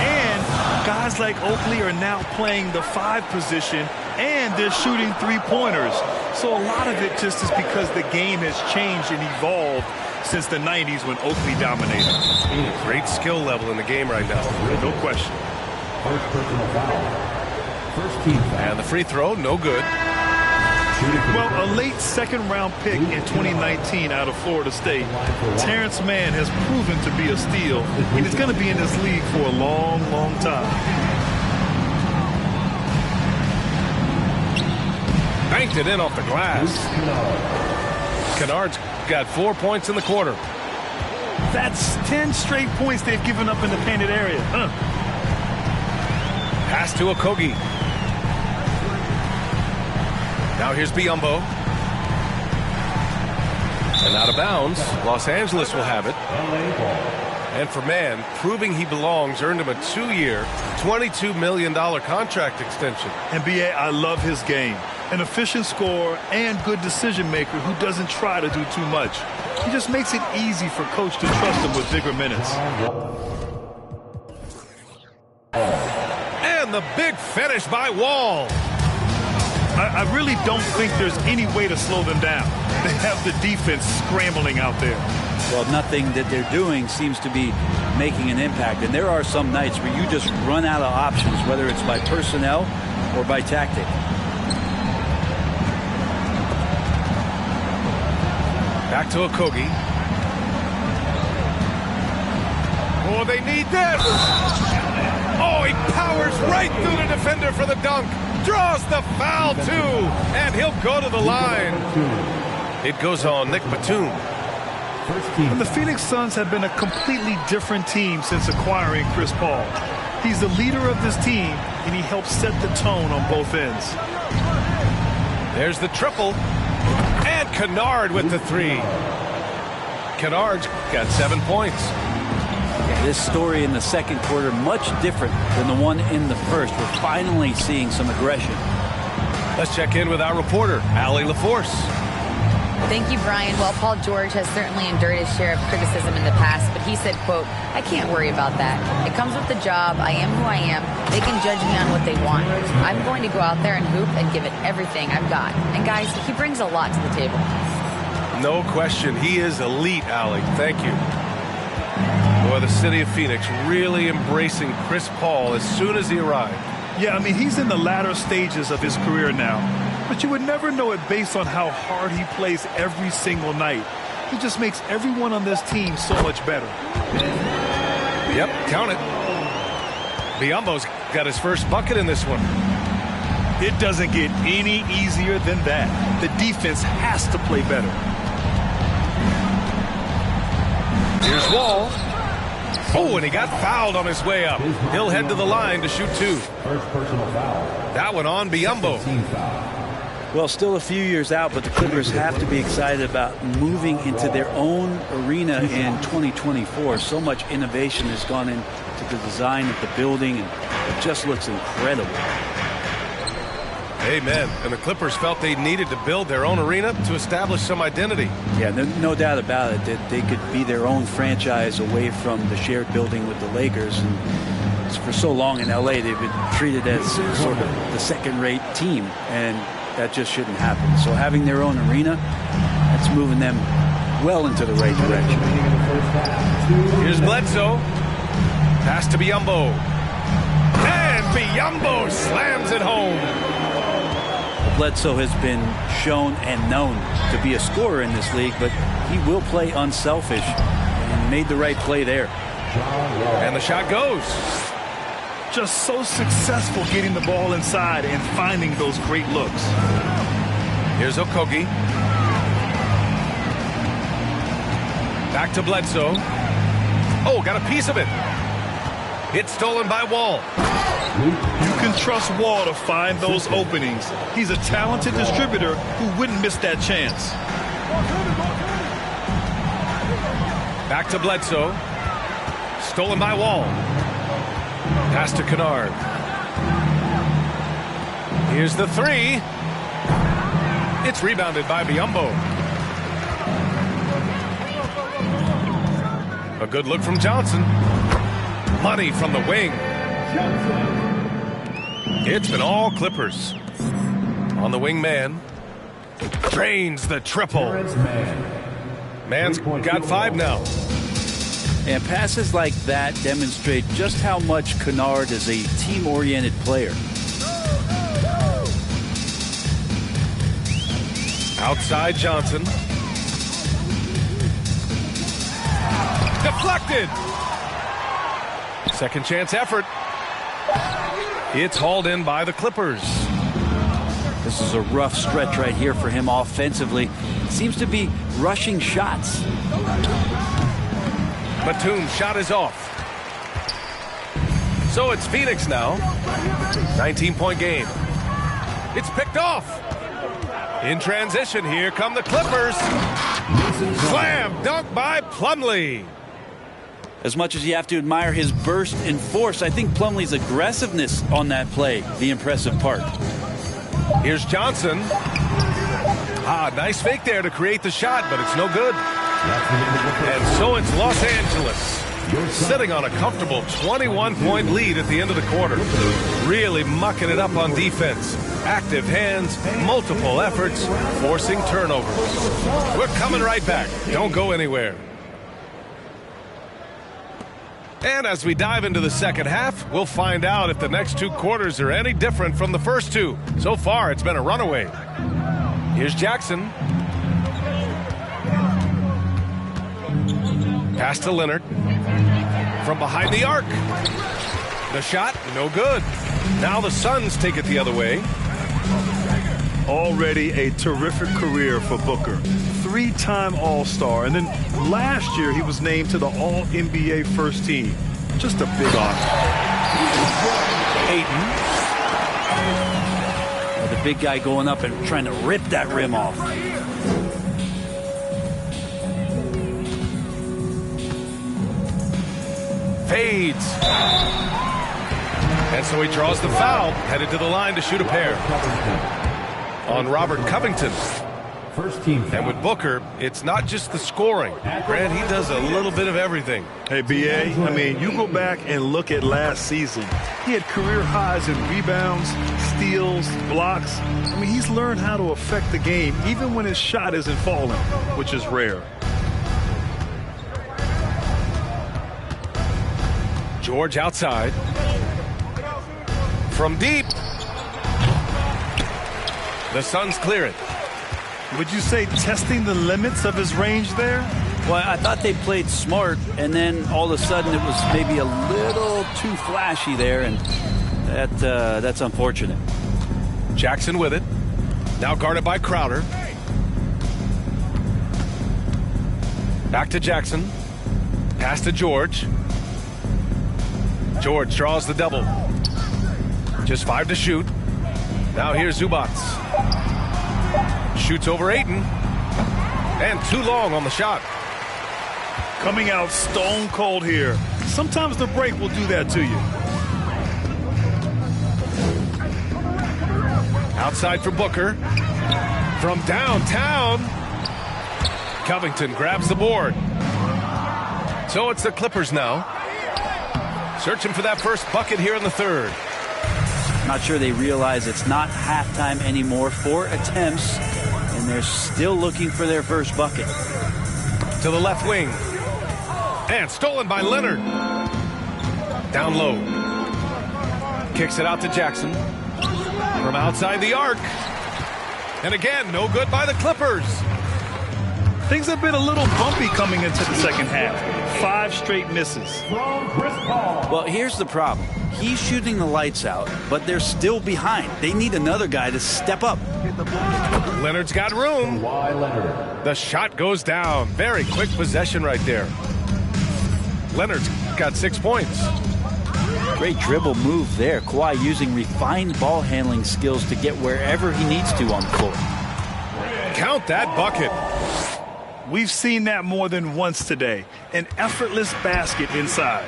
And guys like Oakley are now playing the 5 position, and they're shooting 3-pointers. So a lot of it just is because the game has changed and evolved since the 90s when Oakley dominated. Great skill level in the game right now. No question. First personal foul. First team foul. And the free throw, no good. Well, a late second-round pick in 2019 out of Florida State, Terrence Mann has proven to be a steal, and he's going to be in this league for a long, long time. Banked it in off the glass. Kennard's got 4 points in the quarter. That's 10 straight points they've given up in the painted area. Pass to Okogie. Now here's Biyombo. And out of bounds. Los Angeles will have it. And for Mann, proving he belongs, earned him a 2-year, $22 million contract extension. And B.A., I love his game. An efficient scorer and good decision maker who doesn't try to do too much. He just makes it easy for coach to trust him with bigger minutes. And the big finish by Wall. I really don't think there's any way to slow them down. They have the defense scrambling out there. well, nothing that they're doing seems to be making an impact. And there are some nights where you just run out of options, whether it's by personnel or by tactic. Back to Okogie. Oh, they need this. Oh, he powers right through the defender for the dunk. Draws the foul, too. And he'll go to the line. It goes on Nick Batum. And the Phoenix Suns have been a completely different team since acquiring Chris Paul. He's the leader of this team, and he helps set the tone on both ends. There's the triple. And Kennard with the three. Kennard's got 7 points. This story in the second quarter, much different than the one in the first. We're finally seeing some aggression. Let's check in with our reporter, Allie LaForce. Thank you, Brian. Well, Paul George has certainly endured his share of criticism in the past, but he said, quote, "I can't worry about that. It comes with the job. I am who I am. They can judge me on what they want. I'm going to go out there and hoop and give it everything I've got." And guys, he brings a lot to the table. No question. He is elite, Allie. Thank you. Boy, the city of Phoenix really embracing Chris Paul as soon as he arrived. Yeah, I mean, he's in the latter stages of his career now. But you would never know it based on how hard he plays every single night. He just makes everyone on this team so much better. Yep, count it. Biyombo's got his first bucket in this one. It doesn't get any easier than that. The defense has to play better. Here's Wall. Oh, and he got fouled on his way up. He'll head to the line to shoot 2. First personal foul. That one on Biyombo. Well, still a few years out, but the Clippers have to be excited about moving into their own arena in 2024. So much innovation has gone into the design of the building, and it just looks incredible. Amen. And the Clippers felt they needed to build their own arena to establish some identity. Yeah, no doubt about it that they could be their own franchise away from the shared building with the Lakers. And for so long in L.A., they've been treated as sort of the second-rate team, and that just shouldn't happen. So having their own arena, that's moving them well into the right direction. Here's Bledsoe. Pass to Biyombo. And Biyombo slams it home. Bledsoe has been shown and known to be a scorer in this league, but he will play unselfish and made the right play there. And the shot goes. Just so successful getting the ball inside and finding those great looks. Here's Okogie. Back to Bledsoe. Oh, got a piece of it. It's stolen by Wall. You can trust Wall to find those openings. He's a talented distributor who wouldn't miss that chance. Back to Bledsoe. Stolen by Wall. Pass to Kennard. Here's the three. It's rebounded by Biyombo. A good look from Johnson. Money from the wing. It's been all Clippers. On the wing man. Drains the triple. Man's got 5 now. And passes like that demonstrate just how much Kennard is a team-oriented player. Outside Johnson. Deflected. Second chance effort. It's hauled in by the Clippers. This is a rough stretch right here for him offensively. Seems to be rushing shots. Batum's shot is off. So it's Phoenix now. 19-point game. It's picked off. In transition, here come the Clippers. Slam dunk by Plumlee. As much as you have to admire his burst and force, I think Plumlee's aggressiveness on that play, the impressive part. Here's Johnson. Nice fake there to create the shot, but it's no good. And so it's Los Angeles, sitting on a comfortable 21-point lead at the end of the quarter. Really mucking it up on defense. Active hands, multiple efforts, forcing turnovers. We're coming right back. Don't go anywhere. And as we dive into the second half, we'll find out if the next 2 quarters are any different from the first 2. So far, it's been a runaway. Here's Jackson. Pass to Leonard. From behind the arc. The shot, no good. Now the Suns take it the other way. Already a terrific career for Booker. 3-time All-Star, and then last year he was named to the All-NBA first team. Just a big honor. Ayton. The big guy going up and trying to rip that rim off. Fades. And so he draws the foul, headed to the line to shoot a pair on Robert Covington. First team foul. And with Booker, it's not just the scoring. Grant, he does a little bit of everything. Hey, B.A., I mean, you go back and look at last season. He had career highs in rebounds, steals, blocks. I mean, he's learned how to affect the game, even when his shot isn't falling, which is rare. George outside. From deep. The Suns clear it. Would you say testing the limits of his range there? Well, I thought they played smart, and then all of a sudden it was maybe a little too flashy there, and that's unfortunate. Jackson with it. Now guarded by Crowder. Back to Jackson. Pass to George. George draws the double. Just 5 to shoot. Now here's Zubac. Shoots over Ayton. And too long on the shot. Coming out stone cold here. Sometimes the break will do that to you. Outside for Booker. From downtown. Covington grabs the board. So it's the Clippers now. Searching for that first bucket here in the third. Not sure they realize it's not halftime anymore. 4 attempts, and they're still looking for their first bucket. To the left wing. And stolen by Leonard. Down low. Kicks it out to Jackson. From outside the arc. And again, no good by the Clippers. Things have been a little bumpy coming into the second half. 5 straight misses. Well, here's the problem. He's shooting the lights out, but they're still behind. They need another guy to step up. Leonard's got room. The shot goes down. Very quick possession right there. Leonard's got 6 points. Great dribble move there. Kawhi using refined ball handling skills to get wherever he needs to on the floor. Count that bucket. We've seen that more than once today. An effortless basket inside.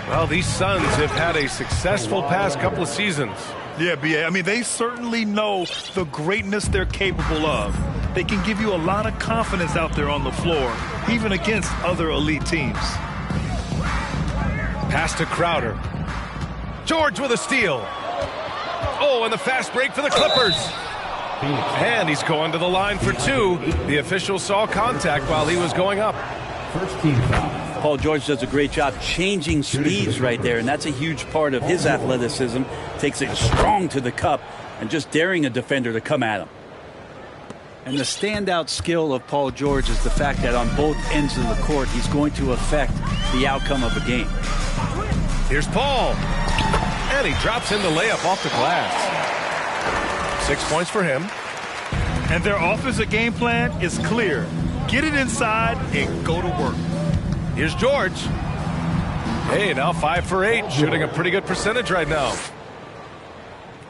Well, these Suns have had a successful past couple of seasons. Yeah, B.A. I mean, they certainly know the greatness they're capable of. They can give you a lot of confidence out there on the floor, even against other elite teams. Pass to Crowder. George with a steal. Oh, and the fast break for the Clippers. And he's going to the line for 2. The official saw contact while he was going up. First team foul. Paul George does a great job changing speeds right there, and that's a huge part of his athleticism. Takes it strong to the cup and just daring a defender to come at him. And the standout skill of Paul George is the fact that on both ends of the court, he's going to affect the outcome of a game. Here's Paul. And he drops in the layup off the glass. 6 points for him. And their offensive game plan is clear. Get it inside and go to work. Here's George. Hey, now 5 for 8, shooting a pretty good percentage right now.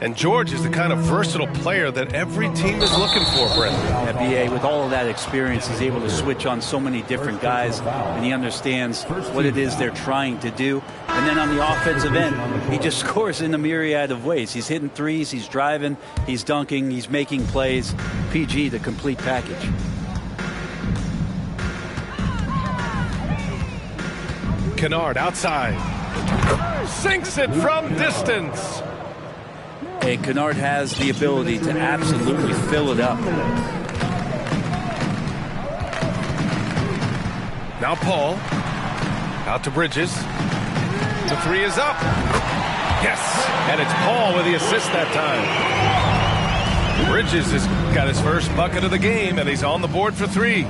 And George is the kind of versatile player that every team is looking for, Brent. BA, with all of that experience, he's able to switch on so many different guys, and he understands what it is they're trying to do. And then on the offensive end, he just scores in a myriad of ways. He's hitting threes, he's driving, he's dunking, he's making plays. PG, the complete package. Kennard outside. Sinks it from distance. And Kennard has the ability to absolutely fill it up. Now Paul. Out to Bridges. The three is up. Yes, and it's Paul with the assist that time. Bridges has got his first bucket of the game, and he's on the board for 3.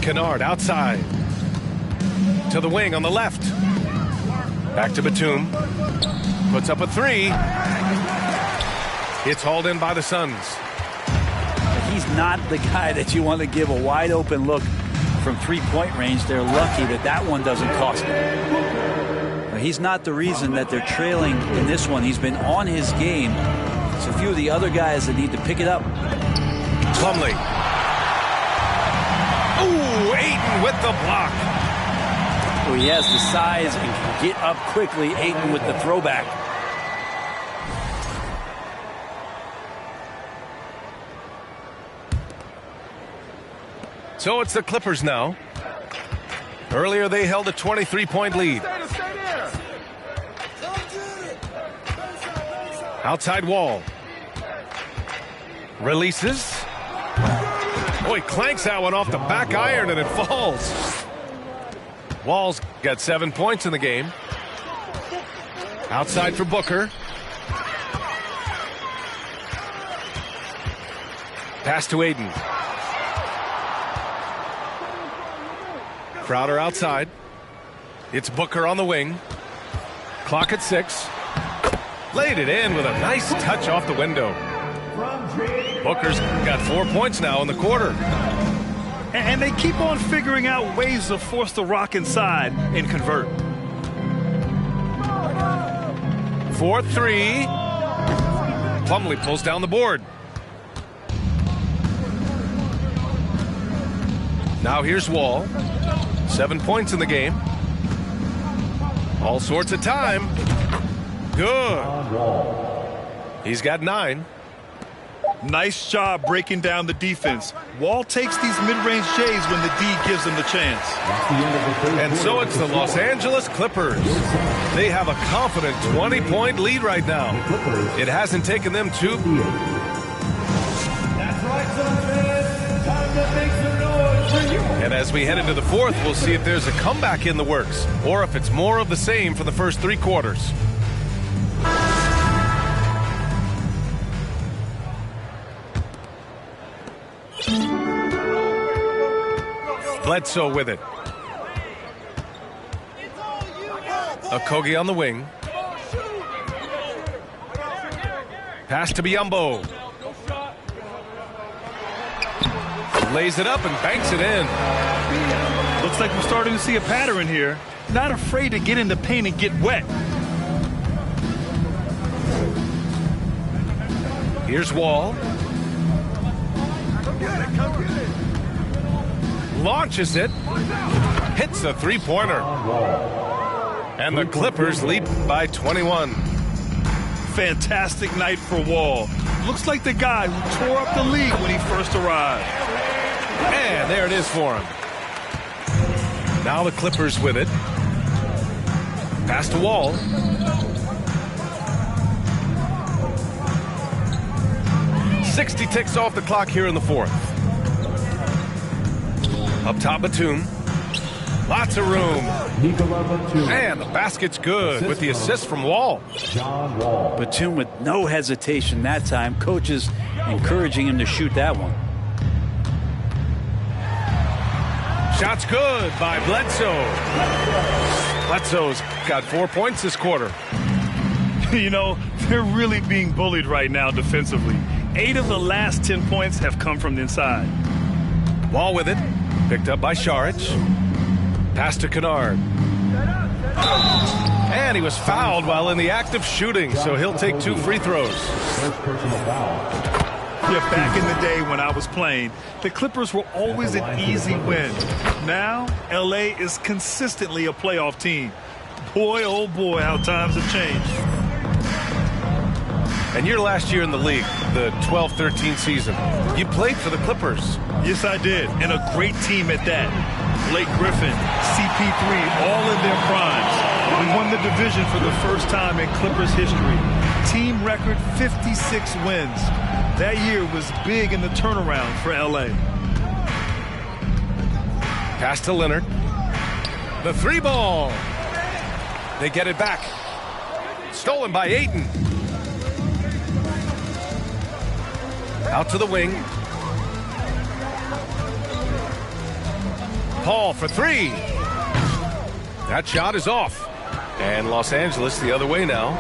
Kennard outside. To the wing on the left. Back to Batum. Puts up a 3. It's hauled in by the Suns. He's not the guy that you want to give a wide open look from three-point range. They're lucky that that one doesn't cost them. He's not the reason that they're trailing in this one. He's been on his game. It's a few of the other guys that need to pick it up. Plumlee. Ooh, Ayton with the block. Well, he has the size and can get up quickly. Ayton with the throwback. So it's the Clippers now. Earlier they held a 23-point lead. Outside Wall. Releases. Oh, he clanks that one off the back iron and it falls. Wall's got 7 points in the game. Outside for Booker. Pass to Ayton. Crowder outside. It's Booker on the wing. Clock at 6. Laid it in with a nice touch off the window. Booker's got 4 points now in the quarter. And they keep on figuring out ways to force the Rock inside and convert. 4-3. Plumlee pulls down the board. Now here's Wall. 7 points in the game. All sorts of time. Good. He's got 9. Nice job breaking down the defense. Wall takes these mid-range J's when the D gives him the chance. And so it's the Los Angeles Clippers. They have a confident 20-point lead right now. It hasn't taken them too. That's right, Suns fans. Time to make some noise for you. And as we head into the fourth, we'll see if there's a comeback in the works or if it's more of the same for the first 3 quarters. Bledsoe with it. Okogie on the wing. Pass to Biyombo. Lays it up and banks it in. Looks like we're starting to see a pattern here. Not afraid to get in the paint and get wet. Here's Wall. Launches it. Hits a three-pointer. And the Clippers lead by 21. Fantastic night for Wall. Looks like the guy who tore up the league when he first arrived. And there it is for him. Now the Clippers with it. Pass to Wall. .60 ticks off the clock here in the fourth. Up top, Batum. Lots of room. And the basket's good with the assist from Wall. Batum with no hesitation that time. Coaches encouraging him to shoot that one. Shot's good by Bledsoe. Bledsoe's got 4 points this quarter. You know, they're really being bullied right now defensively. 8 of the last 10 points have come from the inside. Wall with it. Picked up by Saric. Pass to Kennard. And he was fouled while in the act of shooting, so he'll take 2 free throws. Yeah, back in the day when I was playing, the Clippers were always an easy win. Now, LA is consistently a playoff team. Boy, oh boy, how times have changed. And your last year in the league, the 12-13 season, you played for the Clippers. Yes, I did, and a great team at that. Blake Griffin, CP3, all in their primes. We won the division for the first time in Clippers history. Team record 56 wins. That year was big in the turnaround for LA. Pass to Leonard. The three ball. They get it back. Stolen by Ayton. Out to the wing. Paul for three. That shot is off. And Los Angeles the other way now.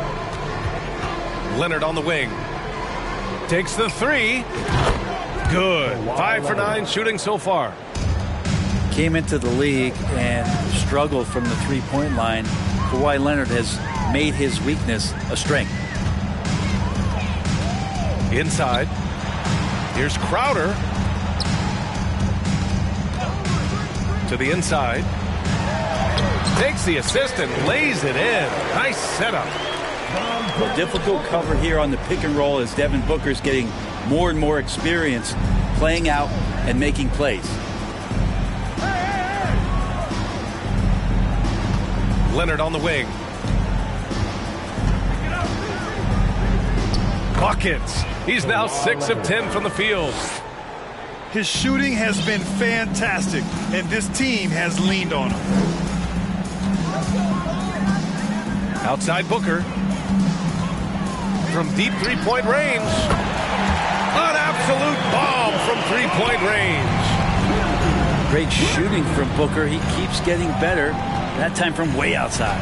Leonard on the wing. Takes the three. Good. 5 for 9 shooting so far. Came into the league and struggled from the three-point line. Kawhi Leonard has made his weakness a strength. Inside. Here's Crowder. To the inside. Takes the assist and lays it in. Nice setup. A difficult cover here on the pick and roll as Devin Booker's getting more and more experience playing out and making plays. Leonard on the wing. Buckets. He's now 6 of 10 from the field. His shooting has been fantastic, and this team has leaned on him. Outside Booker. From deep three-point range. An absolute bomb from three-point range. Great shooting from Booker. He keeps getting better, that time from way outside.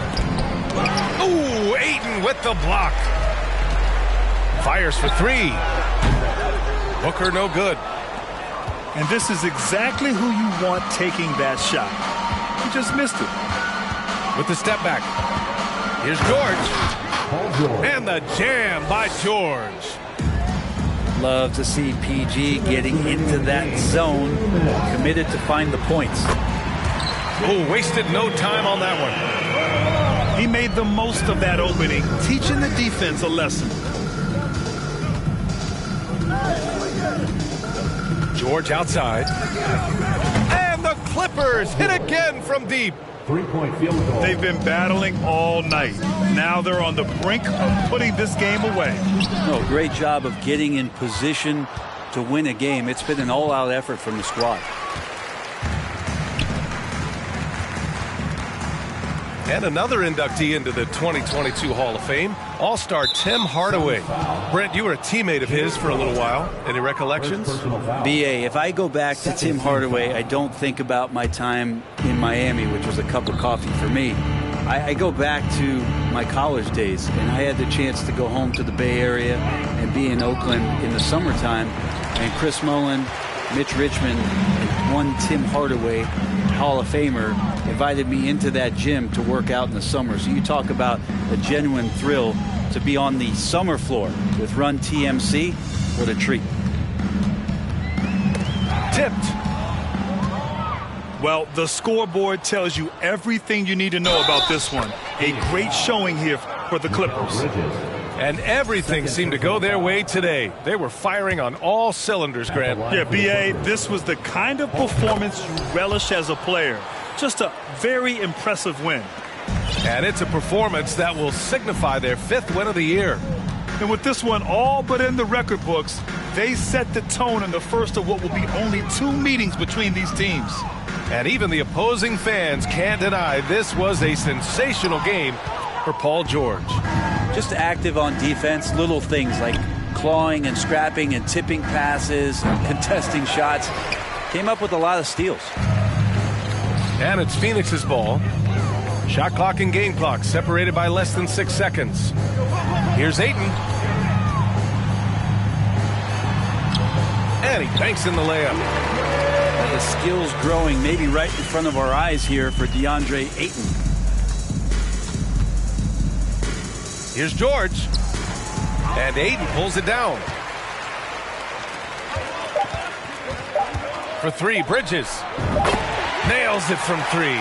Ooh, Ayton with the block. Fires for three. Booker no good. And this is exactly who you want taking that shot. He just missed it. With the step back. Here's George. And the jam by George. Love to see PG getting into that zone, committed to find the points. Oh, wasted no time on that one. He made the most of that opening, teaching the defense a lesson. George outside. And the Clippers hit again from deep. Three-point field goal. They've been battling all night. Now they're on the brink of putting this game away. Oh, great job of getting in position to win a game. It's been an all-out effort from the squad. And another inductee into the 2022 Hall of Fame, All-Star Tim Hardaway. Brent, you were a teammate of his for a little while. Any recollections? BA, if I go back to Tim Hardaway, I don't think about my time in Miami, which was a cup of coffee for me. I go back to my college days, and I had the chance to go home to the Bay Area and be in Oakland in the summertime. And Chris Mullin, Mitch Richmond, and one Tim Hardaway, Hall of Famer, invited me into that gym to work out in the summer. So you talk about a genuine thrill to be on the summer floor with Run TMC. What a treat. Tipped. Well, the scoreboard tells you everything you need to know about this one. A great showing here for the Clippers. And everything seemed to go their way today. They were firing on all cylinders, Grant. Yeah, B.A., this was the kind of performance you relish as a player. Just a very impressive win. And it's a performance that will signify their 5th win of the year. And with this one all but in the record books, they set the tone in the first of what will be only 2 meetings between these teams. And even the opposing fans can't deny this was a sensational game for Paul George. Just active on defense, little things like clawing and scrapping and tipping passes and contesting shots. Came up with a lot of steals. And it's Phoenix's ball. Shot clock and game clock separated by less than 6 seconds. Here's Ayton. And he banks in the layup. The skills growing maybe right in front of our eyes here for DeAndre Ayton. Here's George. And Ayton pulls it down. For 3, Bridges. Nails it from 3.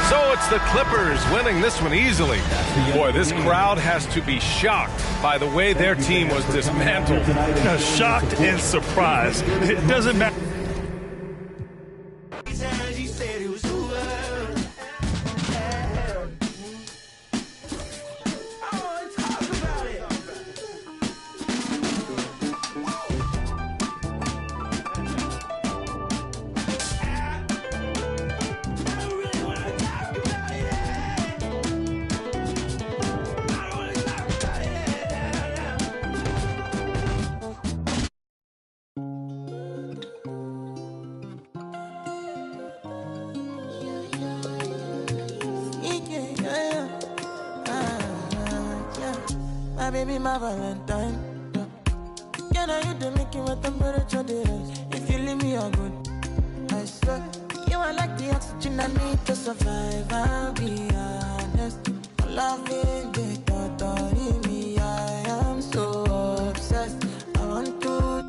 So it's the Clippers winning this one easily. Boy, this crowd has to be shocked by the way their team was dismantled. Shocked and surprised. It doesn't matter. My baby, my Valentine. Can I hit the making with temperature days? If you leave me, I'm good. I swear, you are like the oxygen I need to survive. I'll be honest. Loving the thought of me, I am so obsessed. I want to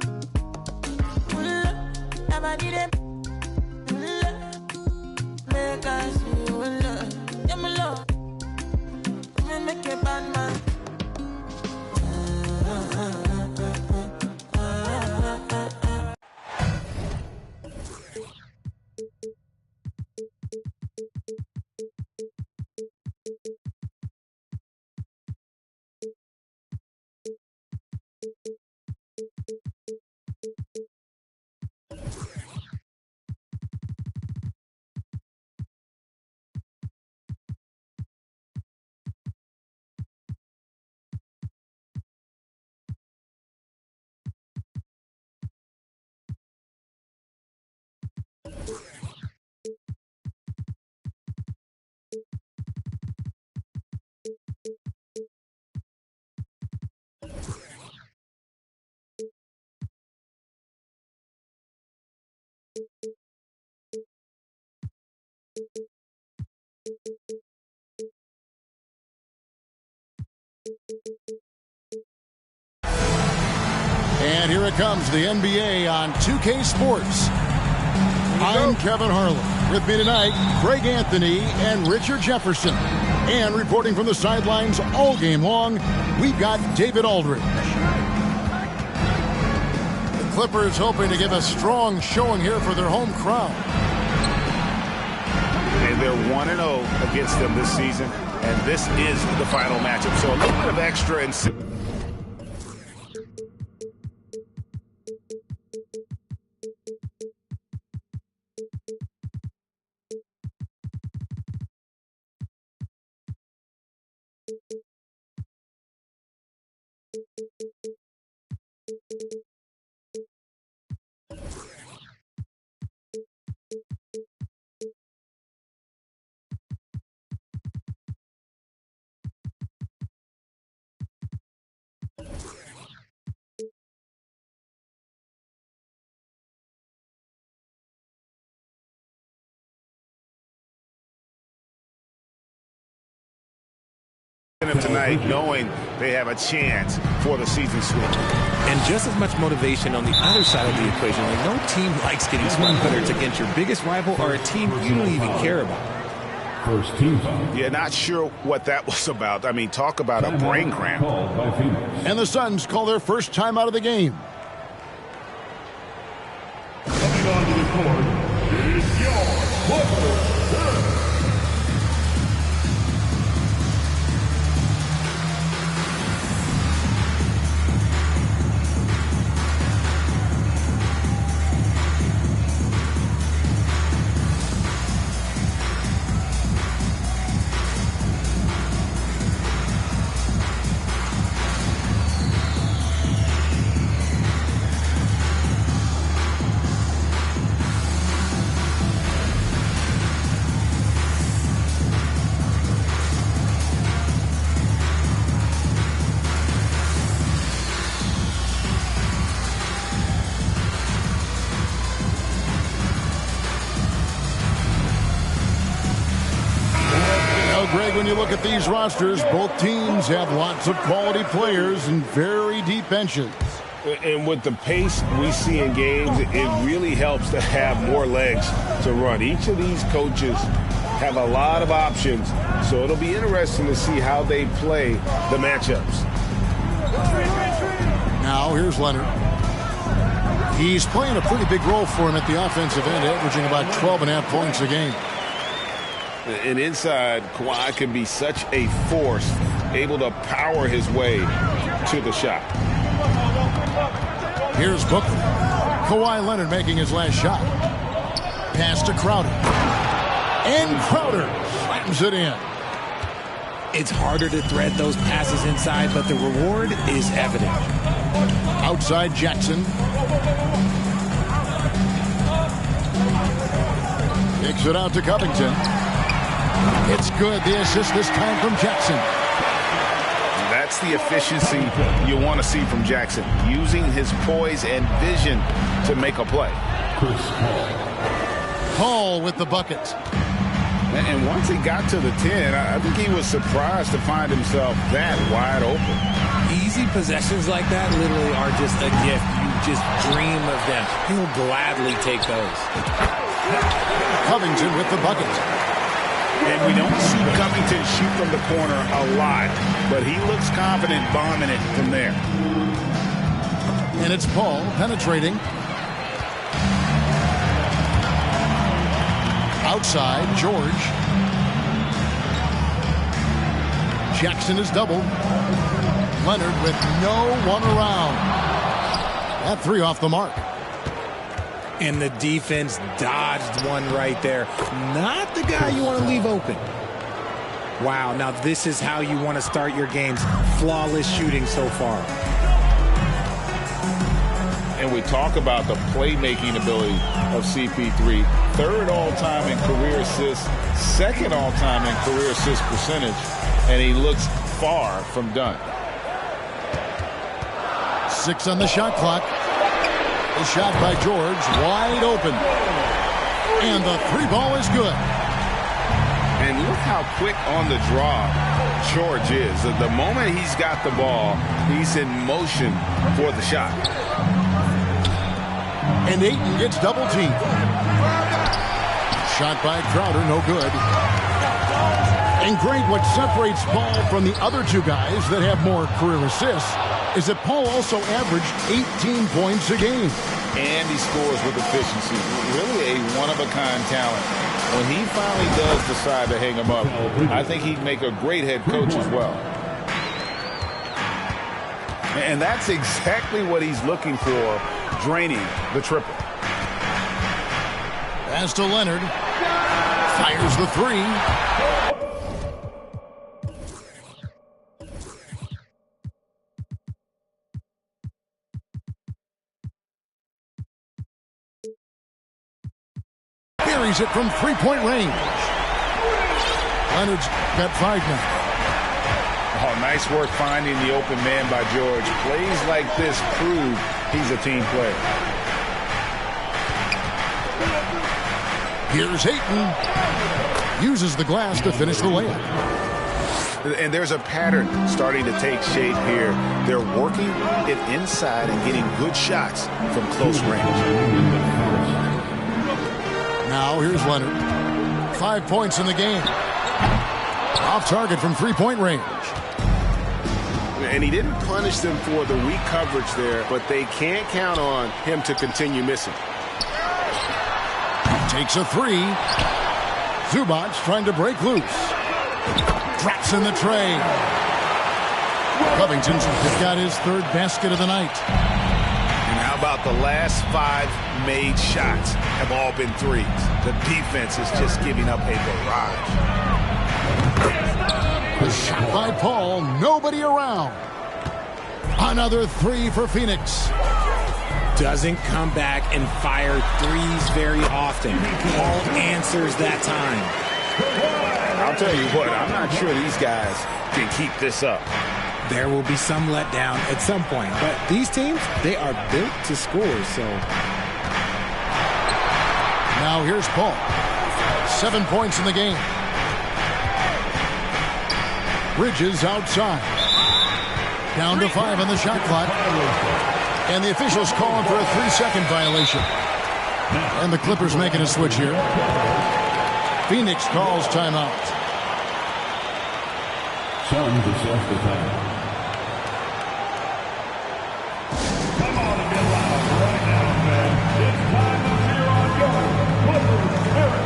never did it. Make us feel love. Yeah, my love. Make a bad man. And here it comes, the NBA on 2K Sports. I'm Kevin Harlan. With me tonight, Greg Anthony and Richard Jefferson. And reporting from the sidelines all game long, we've got David Aldridge. The Clippers hoping to give a strong showing here for their home crowd. And they're 1-0 against them this season, and this is the final matchup. So a little bit of extra and tonight, knowing they have a chance for the season swing. And just as much motivation on the other side of the equation. Like, no team likes getting swept, whether it's against your biggest rival or a team you don't even care about. First team. Yeah, not sure what that was about. I mean, talk about a brain cramp. And the Suns call their first time out of the game. Coming onto the court is your Butler. Greg, when you look at these rosters, both teams have lots of quality players and very deep benches. And with the pace we see in games, it really helps to have more legs to run. Each of these coaches have a lot of options, so it'll be interesting to see how they play the matchups. Now, here's Leonard. He's playing a pretty big role for him at the offensive end, averaging about 12.5 points a game. And inside, Kawhi can be such a force, able to power his way to the shot. Here's Booker. Kawhi Leonard making his last shot. Pass to Crowder. And Crowder slams it in. It's harder to thread those passes inside, but the reward is evident. Outside Jackson. Kicks it out to Covington. It's good. The assist this time from Jackson. That That's the efficiency you want to see from Jackson, using his poise and vision to make a play. Paul with the bucket. And once he got to the 10, I think he was surprised to find himself that wide open. Easy possessions like that literally are just a gift. You just dream of them. He'll gladly take those. Covington with the bucket. And we don't see Covington shoot from the corner a lot, but he looks confident bombing it from there. And it's Paul penetrating. Outside, George. Jackson is doubled. Leonard with no one around. That three off the mark. And the defense dodged one right there. Not the guy you want to leave open. Wow, now this is how you want to start your games. Flawless shooting so far. And we talk about the playmaking ability of CP3. Third all-time in career assists, second all-time in career assist percentage, and he looks far from done. 6 on the shot clock. The shot by George, wide open. And the three ball is good. And look how quick on the draw George is. The moment he's got the ball, he's in motion for the shot. And Ayton gets double teamed. Shot by Crowder, no good. And Greg, what separates Paul from the other two guys that have more career assists is that Paul also averaged 18 points a game. And he scores with efficiency. Really a one-of-a-kind talent. When he finally does decide to hang him up, I think he'd make a great head coach as well. And that's exactly what he's looking for, draining the triple. Pass to Leonard. Fires the three. Buries it from three-point range. Leonard's got 5 now. Oh, nice work finding the open man by George. Plays like this prove he's a team player. Here's Ayton. Uses the glass to finish the layup. And there's a pattern starting to take shape here. They're working it inside and getting good shots from close range. Now here's Leonard. 5 points in the game. Off target from three-point range. And he didn't punish them for the weak coverage there, but they can't count on him to continue missing. Takes a three. Zubac trying to break loose. Drops in the tray. Covington's got his third basket of the night. And how about the last 5 made shots have all been threes? The defense is just giving up a barrage. The shot by Paul, nobody around. Another three for Phoenix. Doesn't come back and fire threes very often. Paul answers that time. I'll tell you what, I'm not sure these guys can keep this up. There will be some letdown at some point, but these teams, they are built to score, so. Now here's Paul. 7 points in the game. Bridges outside. Down to 5 on the shot clock. And the officials calling for a 3-second violation. And the Clippers making a switch here. Phoenix calls timeout. Suns is off the time. Come on and get loud right now, man. It's time to cheer on your Clippers spirit.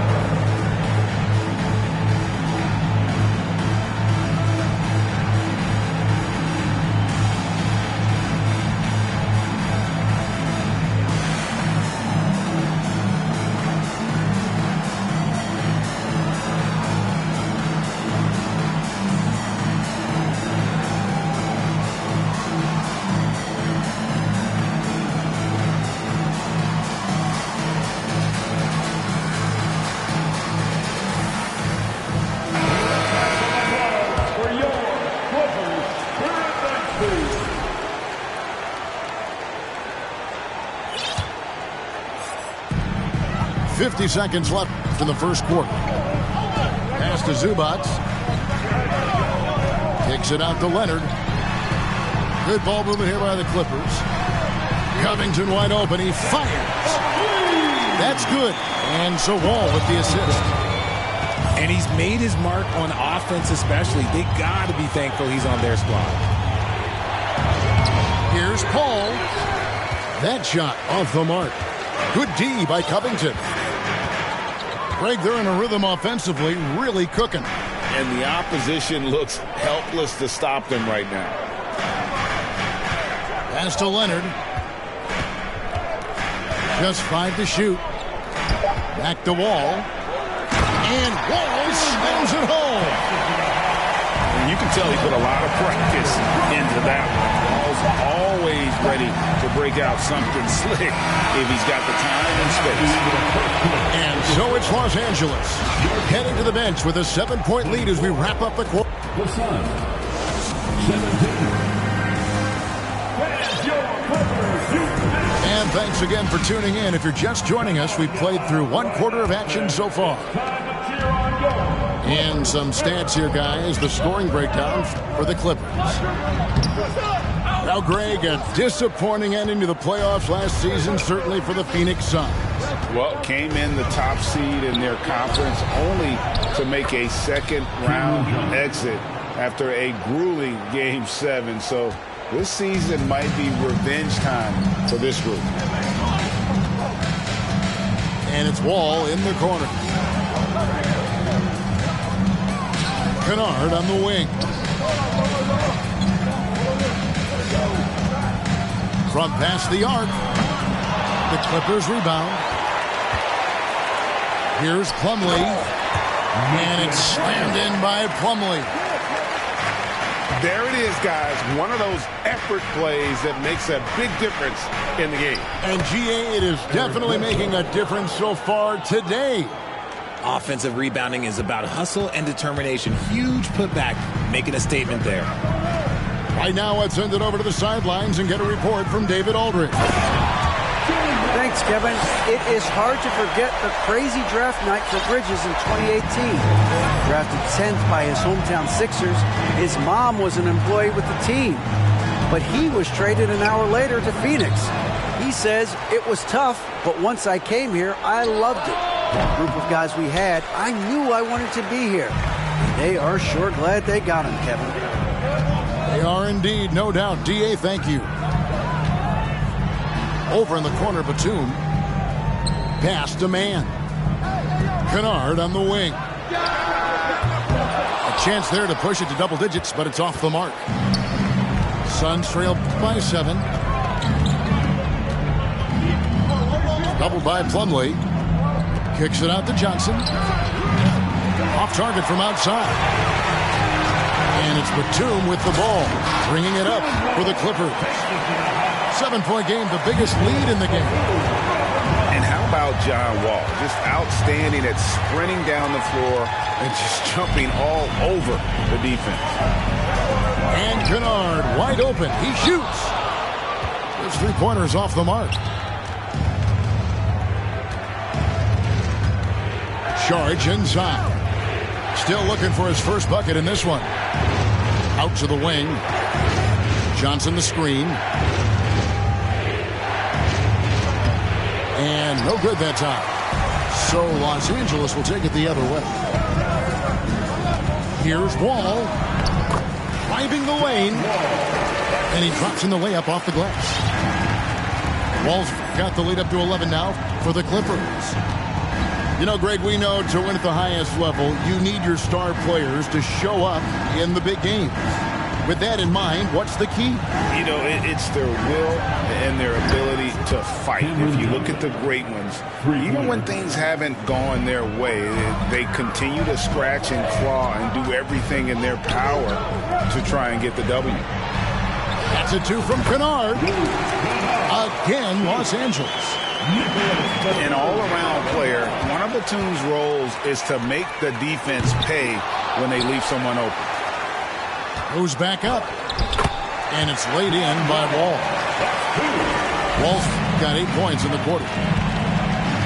50 seconds left in the first quarter. Pass to Zubac. Takes it out to Leonard. Good ball movement here by the Clippers. Covington wide open. He fires. That's good. And so Wall with the assist. And he's made his mark on offense especially. They got to be thankful he's on their squad. Here's Paul. That shot off the mark. Good D by Covington. Greg, they're in a rhythm offensively, really cooking. And the opposition looks helpless to stop them right now. Pass to Leonard. Just 5 to shoot. Back to Wall. And Wall slams it home. And you can tell he put a lot of practice into that one. Wall's always ready to break out something slick if he's got the time and space. And so it's Los Angeles heading to the bench with a 7-point lead as we wrap up the quarter. The Suns, 17. And thanks again for tuning in. If you're just joining us, we've played through 1 quarter of action so far. And some stats here, guys. The scoring breakdown for the Clippers. Now, Greg, a disappointing ending to the playoffs last season, certainly for the Phoenix Suns. Well, came in the top seed in their conference only to make a second-round exit after a grueling Game 7. So this season might be revenge time for this group. And it's Wall in the corner. Kennard on the wing. From past the arc. The Clippers rebound. Here's Plumlee. And it's slammed in by Plumlee. There it is, guys. One of those effort plays that makes a big difference in the game. And GA, it is definitely making a difference so far today. Offensive rebounding is about hustle and determination. Huge putback, making a statement there. Right now, let's send it over to the sidelines and get a report from David Aldridge. Thanks, Kevin. It is hard to forget the crazy draft night for Bridges in 2018. Drafted 10th by his hometown Sixers, his mom was an employee with the team. But he was traded an hour later to Phoenix. He says, it was tough, but once I came here, I loved it. The group of guys we had, I knew I wanted to be here. They are sure glad they got him, Kevin. They are indeed, no doubt. D.A., thank you. Over in the corner, Batum. Pass to man. Kennard on the wing. A chance there to push it to double digits, but it's off the mark. Suns trail by 7. Doubled by Plumlee. Kicks it out to Johnson. Off target from outside. And it's Batum with the ball, bringing it up for the Clippers. 7-point game, the biggest lead in the game. And how about John Wall? Just outstanding at sprinting down the floor and just jumping all over the defense. And Kennard wide open. He shoots. His 3-pointers off the mark. Charge inside. Still looking for his first bucket in this one. Out to the wing. Johnson the screen. And no good that time. So Los Angeles will take it the other way. Here's Wall. Driving the lane. And he drops in the layup off the glass. Wall's got the lead up to 11 now for the Clippers. You know, Greg, we know to win at the highest level, you need your star players to show up in the big games. With that in mind, what's the key? You know, it's their will and their ability to fight. If you look at the great ones, even when things haven't gone their way, they continue to scratch and claw and do everything in their power to try and get the W. That's a 2 from Kennard. Again, Los Angeles. An all-around player, one of Batum's roles is to make the defense pay when they leave someone open. Goes back up. And it's laid in by Wall. Wall's got 8 points in the quarter.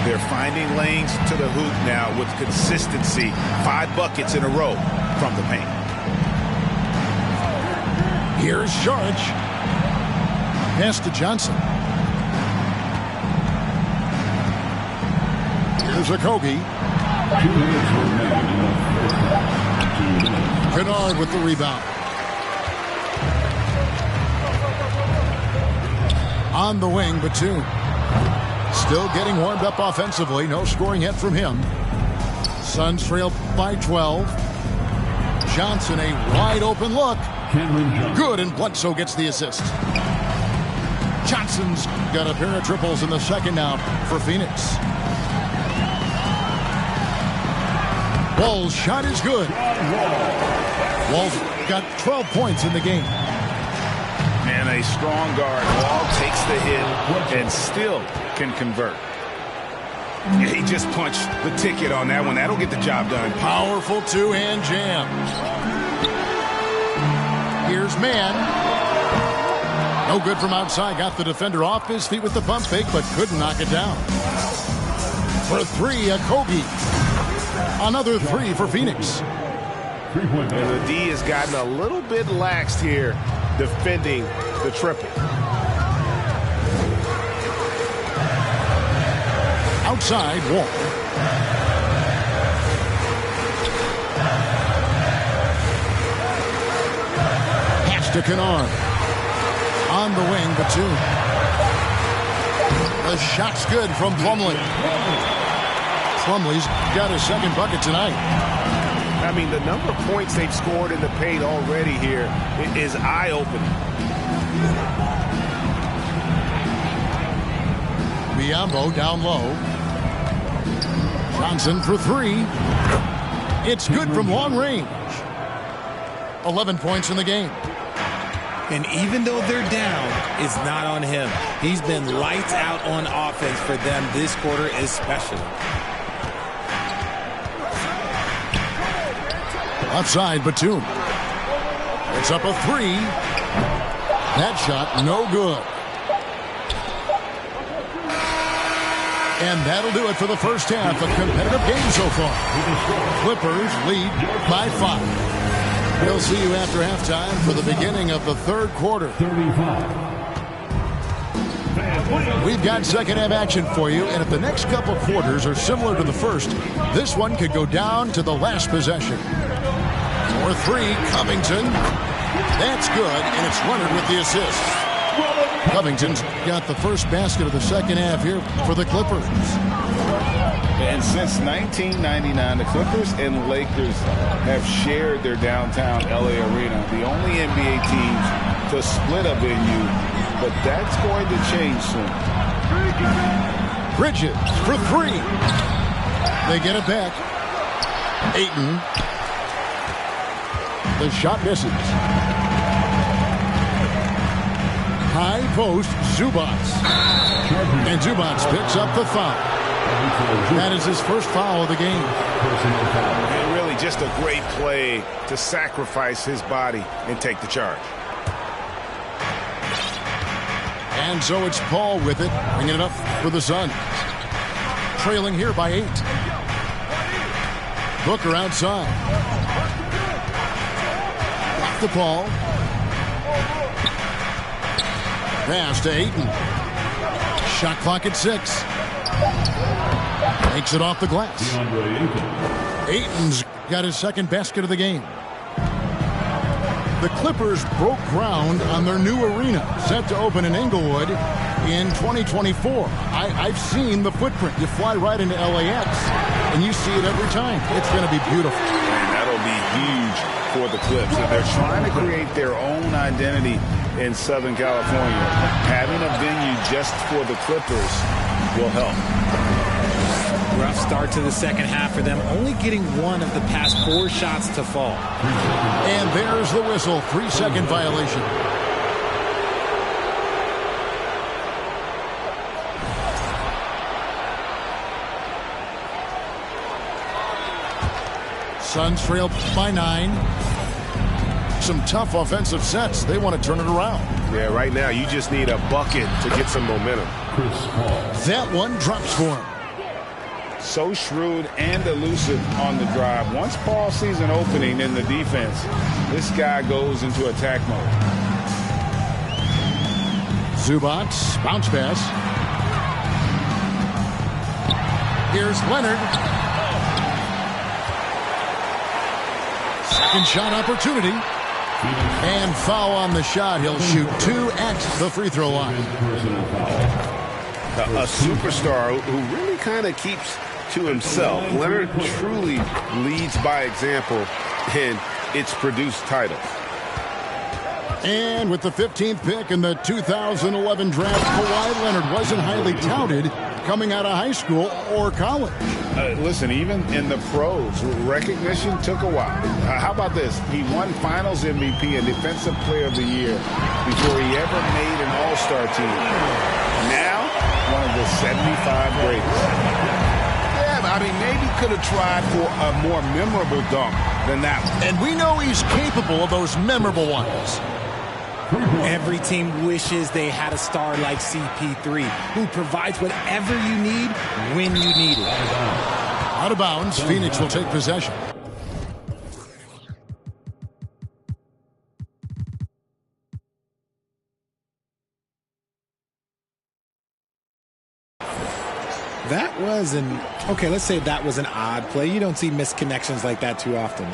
They're finding lanes to the hoop now with consistency. 5 buckets in a row from the paint. Here's Saric. Pass to Johnson. Here's Okogie. Kennard with the rebound. On the wing, Batum. Still getting warmed up offensively. No scoring yet from him. Suns trail by 12. Johnson, a wide open look. Good, and Bledsoe gets the assist. Johnson's got a pair of triples in the second now for Phoenix. Wall's shot is good. Wall's got 12 points in the game. And a strong guard. Wall takes the hit and still can convert. Yeah, he just punched the ticket on that one. That'll get the job done. Powerful two-hand jam. Here's Mann. No good from outside. Got the defender off his feet with the pump fake, but couldn't knock it down. For 3, Okogie. Another 3 for Phoenix. And the D has gotten a little bit laxed here defending the triple. Outside, Wall. Pass to Kennard. On the wing, Batum. The shot's good from Plumlee. Plumlee's got his second bucket tonight. I mean, the number of points they've scored in the paint already here is eye-opening. Biyombo down low. Johnson for 3. It's good from long range. 11 points in the game. And even though they're down, it's not on him. He's been lights out on offense for them this quarter especially. Outside, Batum. It's up a 3. That shot, no good. And that'll do it for the first half. A competitive game so far. Clippers lead by 5. We'll see you after halftime for the beginning of the third quarter. We've got second half action for you, and if the next couple quarters are similar to the first, this one could go down to the last possession. For 3, Covington. That's good, and it's Leonard with the assist. Covington's got the first basket of the second half here for the Clippers. And since 1999, the Clippers and Lakers have shared their downtown LA arena. The only NBA teams to split a venue, but that's going to change soon. Bridges for 3. They get it back. Ayton. The shot misses. High post, Zubats. And Zubats picks up the foul. That is his first foul of the game. And really just a great play to sacrifice his body and take the charge. And so it's Paul with it, bringing it up for the Suns. Trailing here by 8. Booker outside. Back to Paul. Pass to Ayton. Shot clock at 6. Makes it off the glass. Ayton's got his second basket of the game. The Clippers broke ground on their new arena, set to open in Inglewood in 2024. I've seen the footprint. You fly right into LAX, and you see it every time. It's going to be beautiful. And that'll be huge for the Clips. And they're trying to create their own identity in Southern California. Having a venue just for the Clippers will help. Rough start to the second half for them, only getting one of the past 4 shots to fall. And there's the whistle. 3-second violation. Suns trail by 9. Some tough offensive sets. They want to turn it around. Yeah, right now you just need a bucket to get some momentum. That one drops for him. so shrewd and elusive on the drive. Once Paul sees an opening in the defense, this guy goes into attack mode. Zubac, bounce pass. Here's Leonard. Second shot opportunity. And foul on the shot. He'll shoot 2 at the free throw line. A superstar who really kind of keeps to himself. Leonard truly leads by example, and it's produced titles. And with the 15th pick in the 2011 draft, Kawhi Leonard wasn't highly touted coming out of high school or college. Listen, even in the pros, recognition took a while. How about this? He won Finals MVP and Defensive Player of the Year before he ever made an All-Star team. Now, one of the 75 greatest. Yeah, I mean, maybe could have tried for a more memorable dunk than that one. And we know he's capable of those memorable ones. Every team wishes they had a star like CP3 who provides whatever you need when you need it. Out of bounds, Phoenix will take possession. That was okay, let's say that was an odd play. You don't see misconnections like that too often.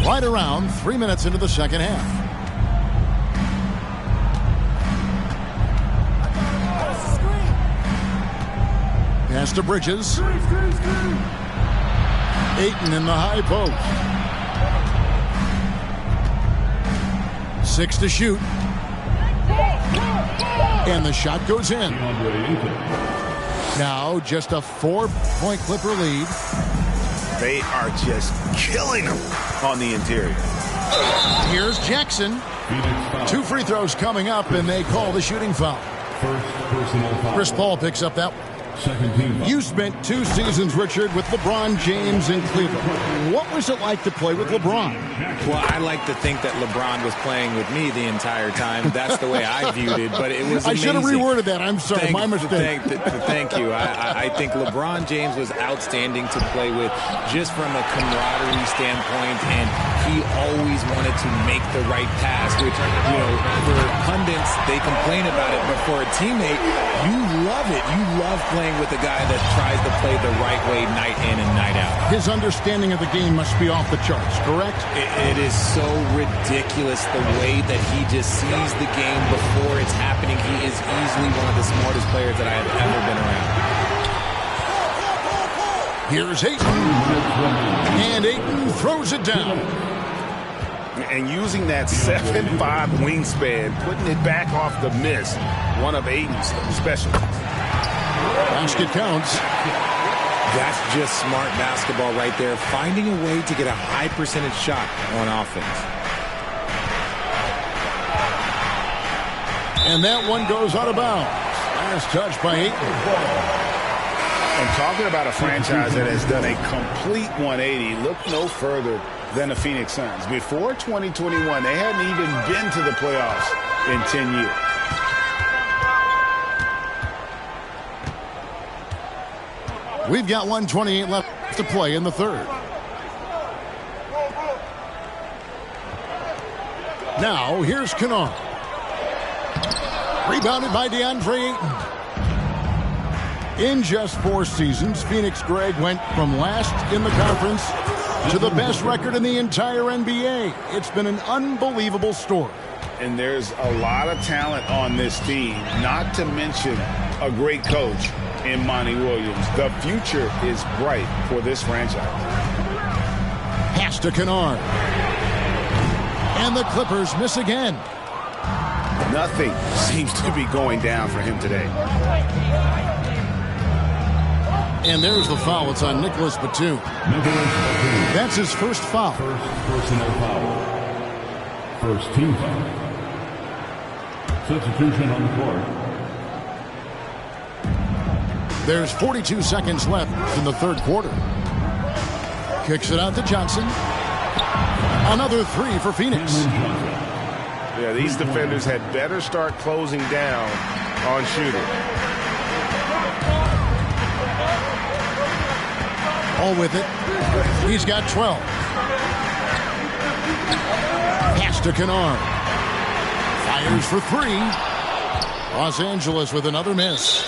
Right around 3 minutes into the second half. Pass to Bridges. Ayton in the high post. 6 to shoot. And the shot goes in. Now just a 4-point Clipper lead. They are just killing them on the interior. Here's Jackson. 2 free throws coming up, and they call the shooting foul. First personal foul. Chris Paul picks up that one. Second team foul. You spent 2 seasons, Richard, with LeBron James in Cleveland. What was it like to play with LeBron? Well, I like to think that LeBron was playing with me the entire time. That's the way I viewed it, but it was amazing. I should have reworded that. I'm sorry, my mistake. Thank you. I think LeBron James was outstanding to play with just from a camaraderie standpoint, and he always wanted to make the right pass, which, you know, for pundits, they complain about it, but for a teammate, you love it. You love playing with a guy that tries to play the right way night in and night out. His understanding of the game must be off the charts, correct? It is so ridiculous the way that he just sees the game before it's happening. He is easily one of the smartest players that I have ever been around. Here's Ayton. And Ayton throws it down. And using that 7'5" wingspan, putting it back off the miss, one of Ayton's specialties. Basket counts. That's just smart basketball right there, finding a way to get a high percentage shot on offense. And that one goes out of bounds. Last touch by Ayton. And talking about a franchise that has done a complete 180, look no further than the Phoenix Suns. Before 2021, they hadn't even been to the playoffs in 10 years. We've got 1:28 left to play in the third. Now, here's Kennard. Rebounded by DeAndre Ayton. In just 4 seasons, Phoenix, Greg, went from last in the conference to the best record in the entire NBA. It's been an unbelievable story. And there's a lot of talent on this team, not to mention a great coach in Monty Williams. The future is bright for this franchise. Pass to Kennard. And the Clippers miss again. Nothing seems to be going down for him today. And there's the foul. It's on Nicholas Batum. That's his first foul. First personal foul. First team foul. Substitution on the court. There's 42 seconds left in the third quarter. Kicks it out to Johnson. Another 3 for Phoenix. Yeah, these defenders had better start closing down on shooting. All with it. He's got 12. Pass to Kennard. Fires for 3. Los Angeles with another miss.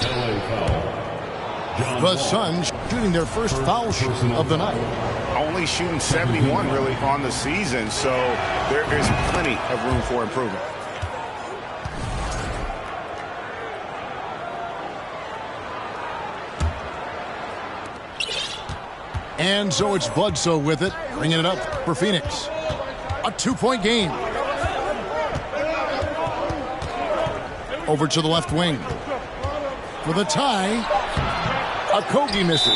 The Suns shooting their first foul of the night. Only shooting 71 really on the season, so there is plenty of room for improvement. And so it's Bledsoe with it, bringing it up for Phoenix. A 2-point game. Over to the left wing. For the tie, Okogie misses.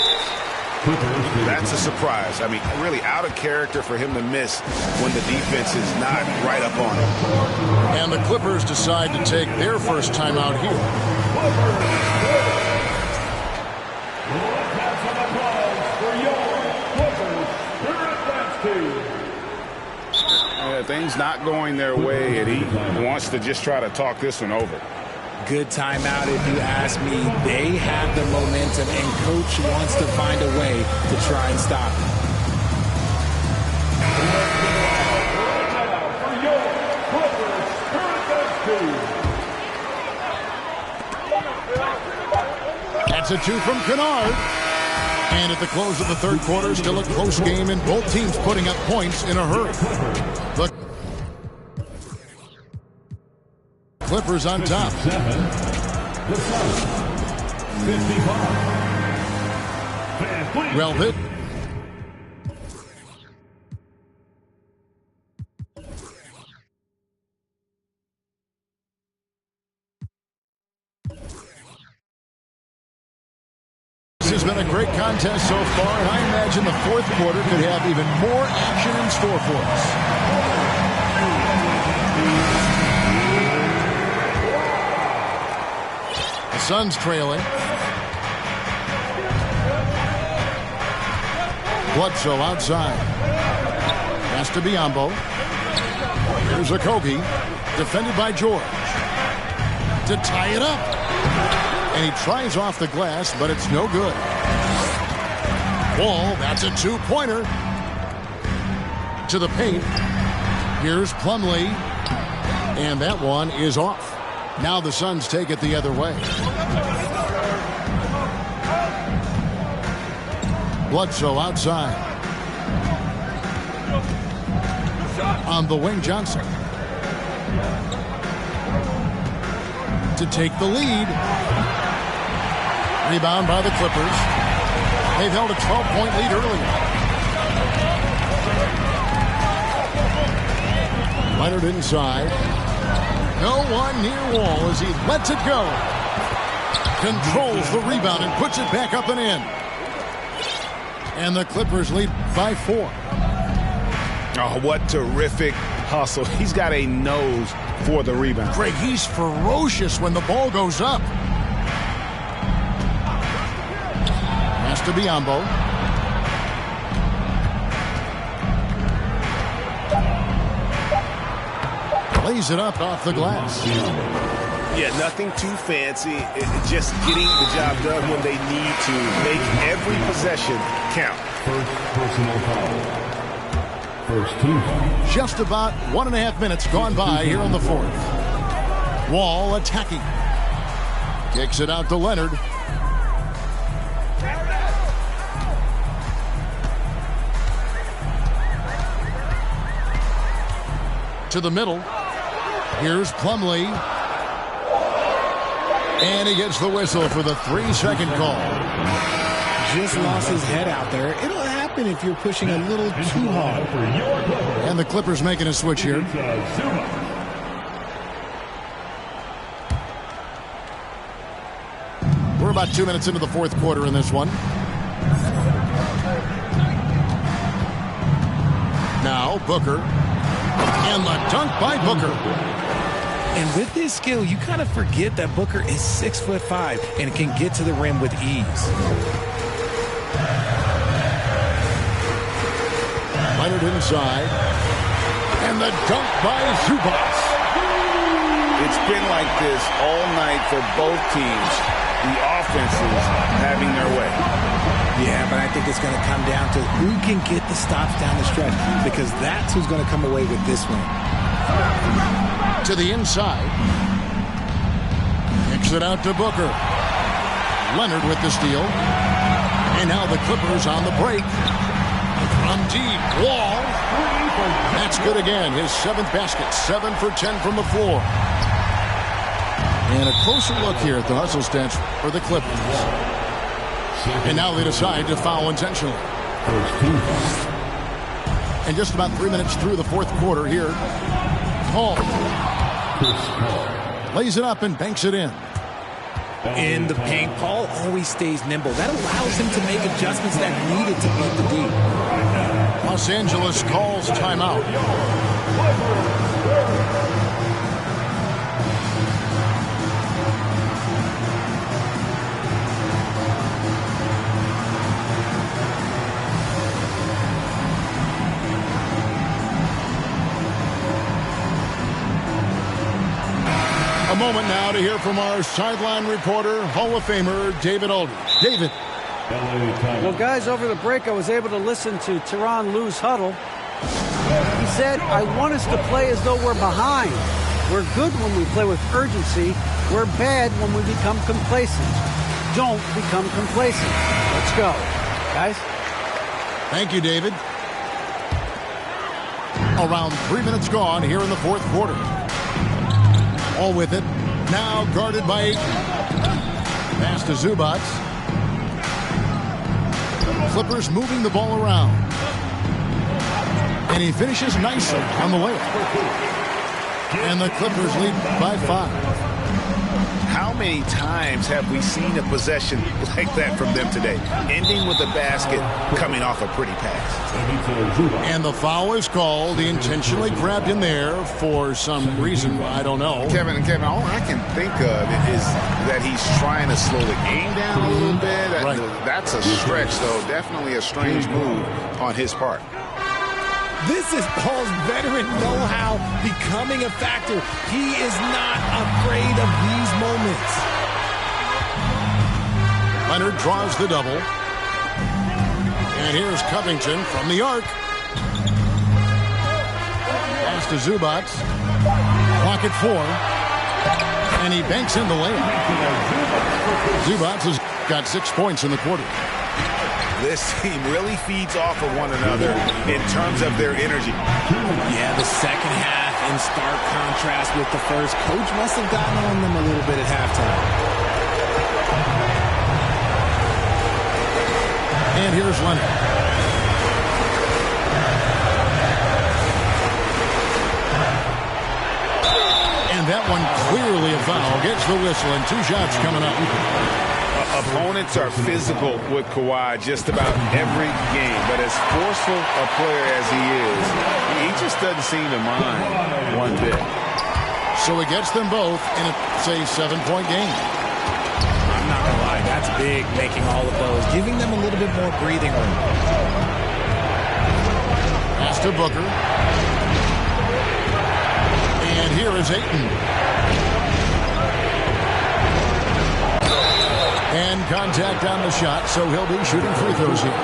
That's a surprise. I mean, really out of character for him to miss when the defense is not right up on him. And the Clippers decide to take their first timeout here. Things not going their way, and he wants to just try to talk this one over. Good timeout if you ask me. They have the momentum, and Coach wants to find a way to try and stop it. That's a 2 from Kennard. And at the close of the third quarter, still a close game, and both teams putting up points in a hurry. The Clippers on top. Well hit. This has been a great contest so far, and I imagine the fourth quarter could have even more action in store for us. The Suns trailing. Bledsoe outside. Pass to Biyombo. Here's Okogie. Defended by George. To tie it up. And he tries off the glass, but it's no good. Wall, that's a 2-pointer. To the paint. Here's Plumlee. And that one is off. Now the Suns take it the other way. Bledsoe outside. On the wing, Johnson. To take the lead. Rebound by the Clippers. They've held a 12-point lead earlier. Leonard inside. No one near Wall as he lets it go. Controls the rebound and puts it back up and in. And the Clippers lead by 4. Oh, what terrific hustle. He's got a nose for the rebound. Greg, he's ferocious when the ball goes up. Pass to Biyombo. Lays it up off the glass. Yeah, nothing too fancy. Just getting the job done when they need to. Make every possession count. First personal foul. First team foul. Just about 1.5 minutes gone by here in the fourth. Wall attacking. Kicks it out to Leonard. To the middle. Here's Plumlee. And he gets the whistle for the 3-second call. Just lost his head out there. It'll happen if you're pushing a little too hard. And the Clippers making a switch here. We're about 2 minutes into the fourth quarter in this one. Now Booker. And the dunk by Booker. And with his skill, you kind of forget that Booker is 6'5" and can get to the rim with ease. Leonard inside. And the dunk by Zubac. It's been like this all night for both teams. The offenses having their way. Yeah, but I think it's going to come down to who can get the stops down the stretch, because that's who's going to come away with this win. To the inside. Kicks it out to Booker. Leonard with the steal. And now the Clippers on the break. From deep. Wall. That's good again. His 7th basket. 7 for 10 from the floor. And a closer look here at the hustle stats for the Clippers. And now they decide to foul intentionally. And just about 3 minutes through the 4th quarter here. Paul lays it up and banks it in. In the paint, Paul always stays nimble. That allows him to make adjustments that needed to beat the D. Los Angeles calls timeout. A moment now to hear from our sideline reporter, Hall of Famer David Aldridge. David. Well, guys, over the break, I was able to listen to Tyronn Lue's huddle. He said, I want us to play as though we're behind. We're good when we play with urgency. We're bad when we become complacent. Don't become complacent. Let's go. Guys? Thank you, David. Around 3 minutes gone here in the 4th quarter. All with it. Now guarded by Ayton. Pass to Zubac. Clippers moving the ball around. And he finishes nicely on the layup. And the Clippers lead by 5. How many times have we seen a possession like that from them today? Ending with a basket, coming off a pretty pass. And the foul is called. He intentionally grabbed in there for some reason. I don't know. Kevin, all I can think of is that he's trying to slow the game down a little bit. Right. That's a stretch, though. Definitely a strange move on his part. This is Paul's veteran know-how becoming a factor. He is not afraid of these moments. Leonard draws the double. And here's Covington from the arc. Pass to Zubac. Clock at 4. And he banks in the layup. Zubac has got 6 points in the quarter. This team really feeds off of one another in terms of their energy. Yeah, the second half in stark contrast with the first. Coach must have gotten on them a little bit at halftime. And here's Leonard. And that one clearly a foul. Gets the whistle and 2 shots coming up. Opponents are physical with Kawhi just about every game, but as forceful a player as he is, he just doesn't seem to mind one bit. So he gets them both in a, say, 7-point game. I'm not going to lie, that's big, making all of those, giving them a little bit more breathing room. Pass to Booker. And here is Ayton. And contact on the shot, so he'll be shooting free throws here. An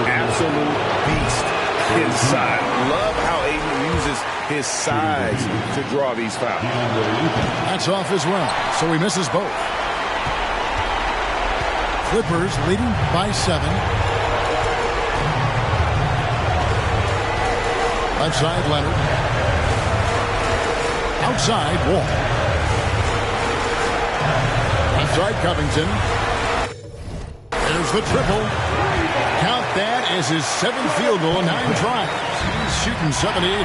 absolute beast inside. Love how Ayton uses his size to draw these fouls. That's off as well, so he misses both. Clippers leading by 7. Left side, Leonard. Outside, Wall. Outside, Covington. There's the triple. Count that as his 7th field goal, 9 tries. He's shooting 78%.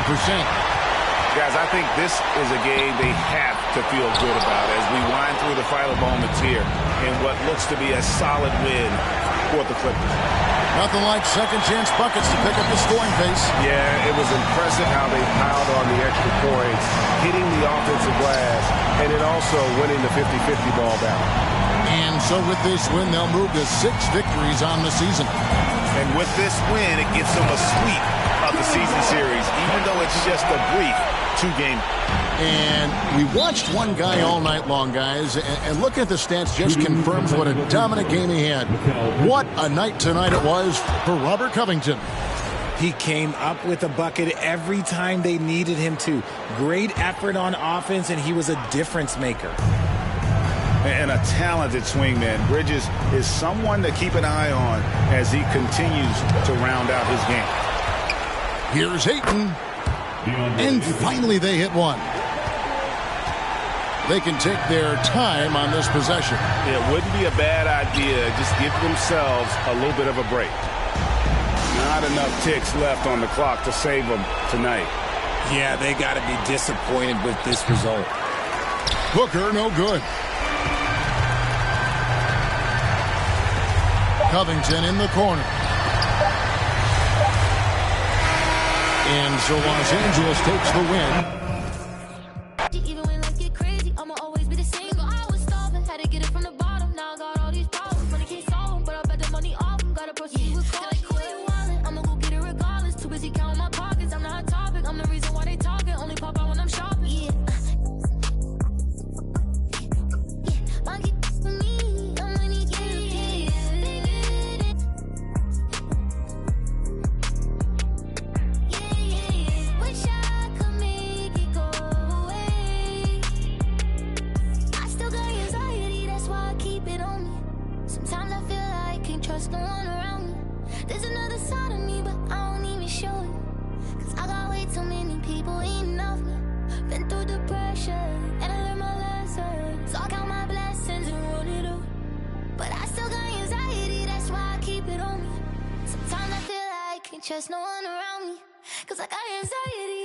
Guys, I think this is a game they have to feel good about as we wind through the final moments here in what looks to be a solid win for the Clippers. Nothing like second chance buckets to pick up the scoring pace. Yeah, it was impressive how they piled on the extra points, hitting the offensive glass, and then also winning the 50-50 ball battle. And so with this win, they'll move to 6 victories on the season. And with this win, it gives them a sweep of the season series, even though it's just a brief 2-game. And we watched one guy all night long, guys, and looking at the stats just confirms what a dominant game he had. What a night tonight it was for Robert Covington. He came up with a bucket every time they needed him to. Great effort on offense, and he was a difference maker. And a talented swingman. Bridges is someone to keep an eye on as he continues to round out his game. Here's Ayton. And finally they hit one. They can take their time on this possession. It wouldn't be a bad idea. Just give themselves a little bit of a break. Not enough ticks left on the clock to save them tonight. Yeah, they got to be disappointed with this result. Booker, no good. Covington in the corner. And so Los Angeles takes the win. Even when life get crazy, I'ma always be the same. I was starving, had to get it from the bottom. Now I got all these problems, money can't solve them, but I bet the money off them. Gotta proceed with caution. I'ma go get it regardless. Too busy counting my pockets. I'm not a topic. I'm the reason why they talking. Only pop out when I'm shopping. Yeah. Monkey for me, I'm money Wish I could make it go away. I still got anxiety, that's why I keep it on me. Sometimes I feel like I can't trust no one around me. There's another side of me, but I don't even show it. Cause I got way too many people eating off me. Been through depression, and I learned my lesson. So I count my blessings and run it up. But I still got anxiety, that's why I keep it on me. Sometimes I feel like I can't trust no one around me. Cause I got anxiety.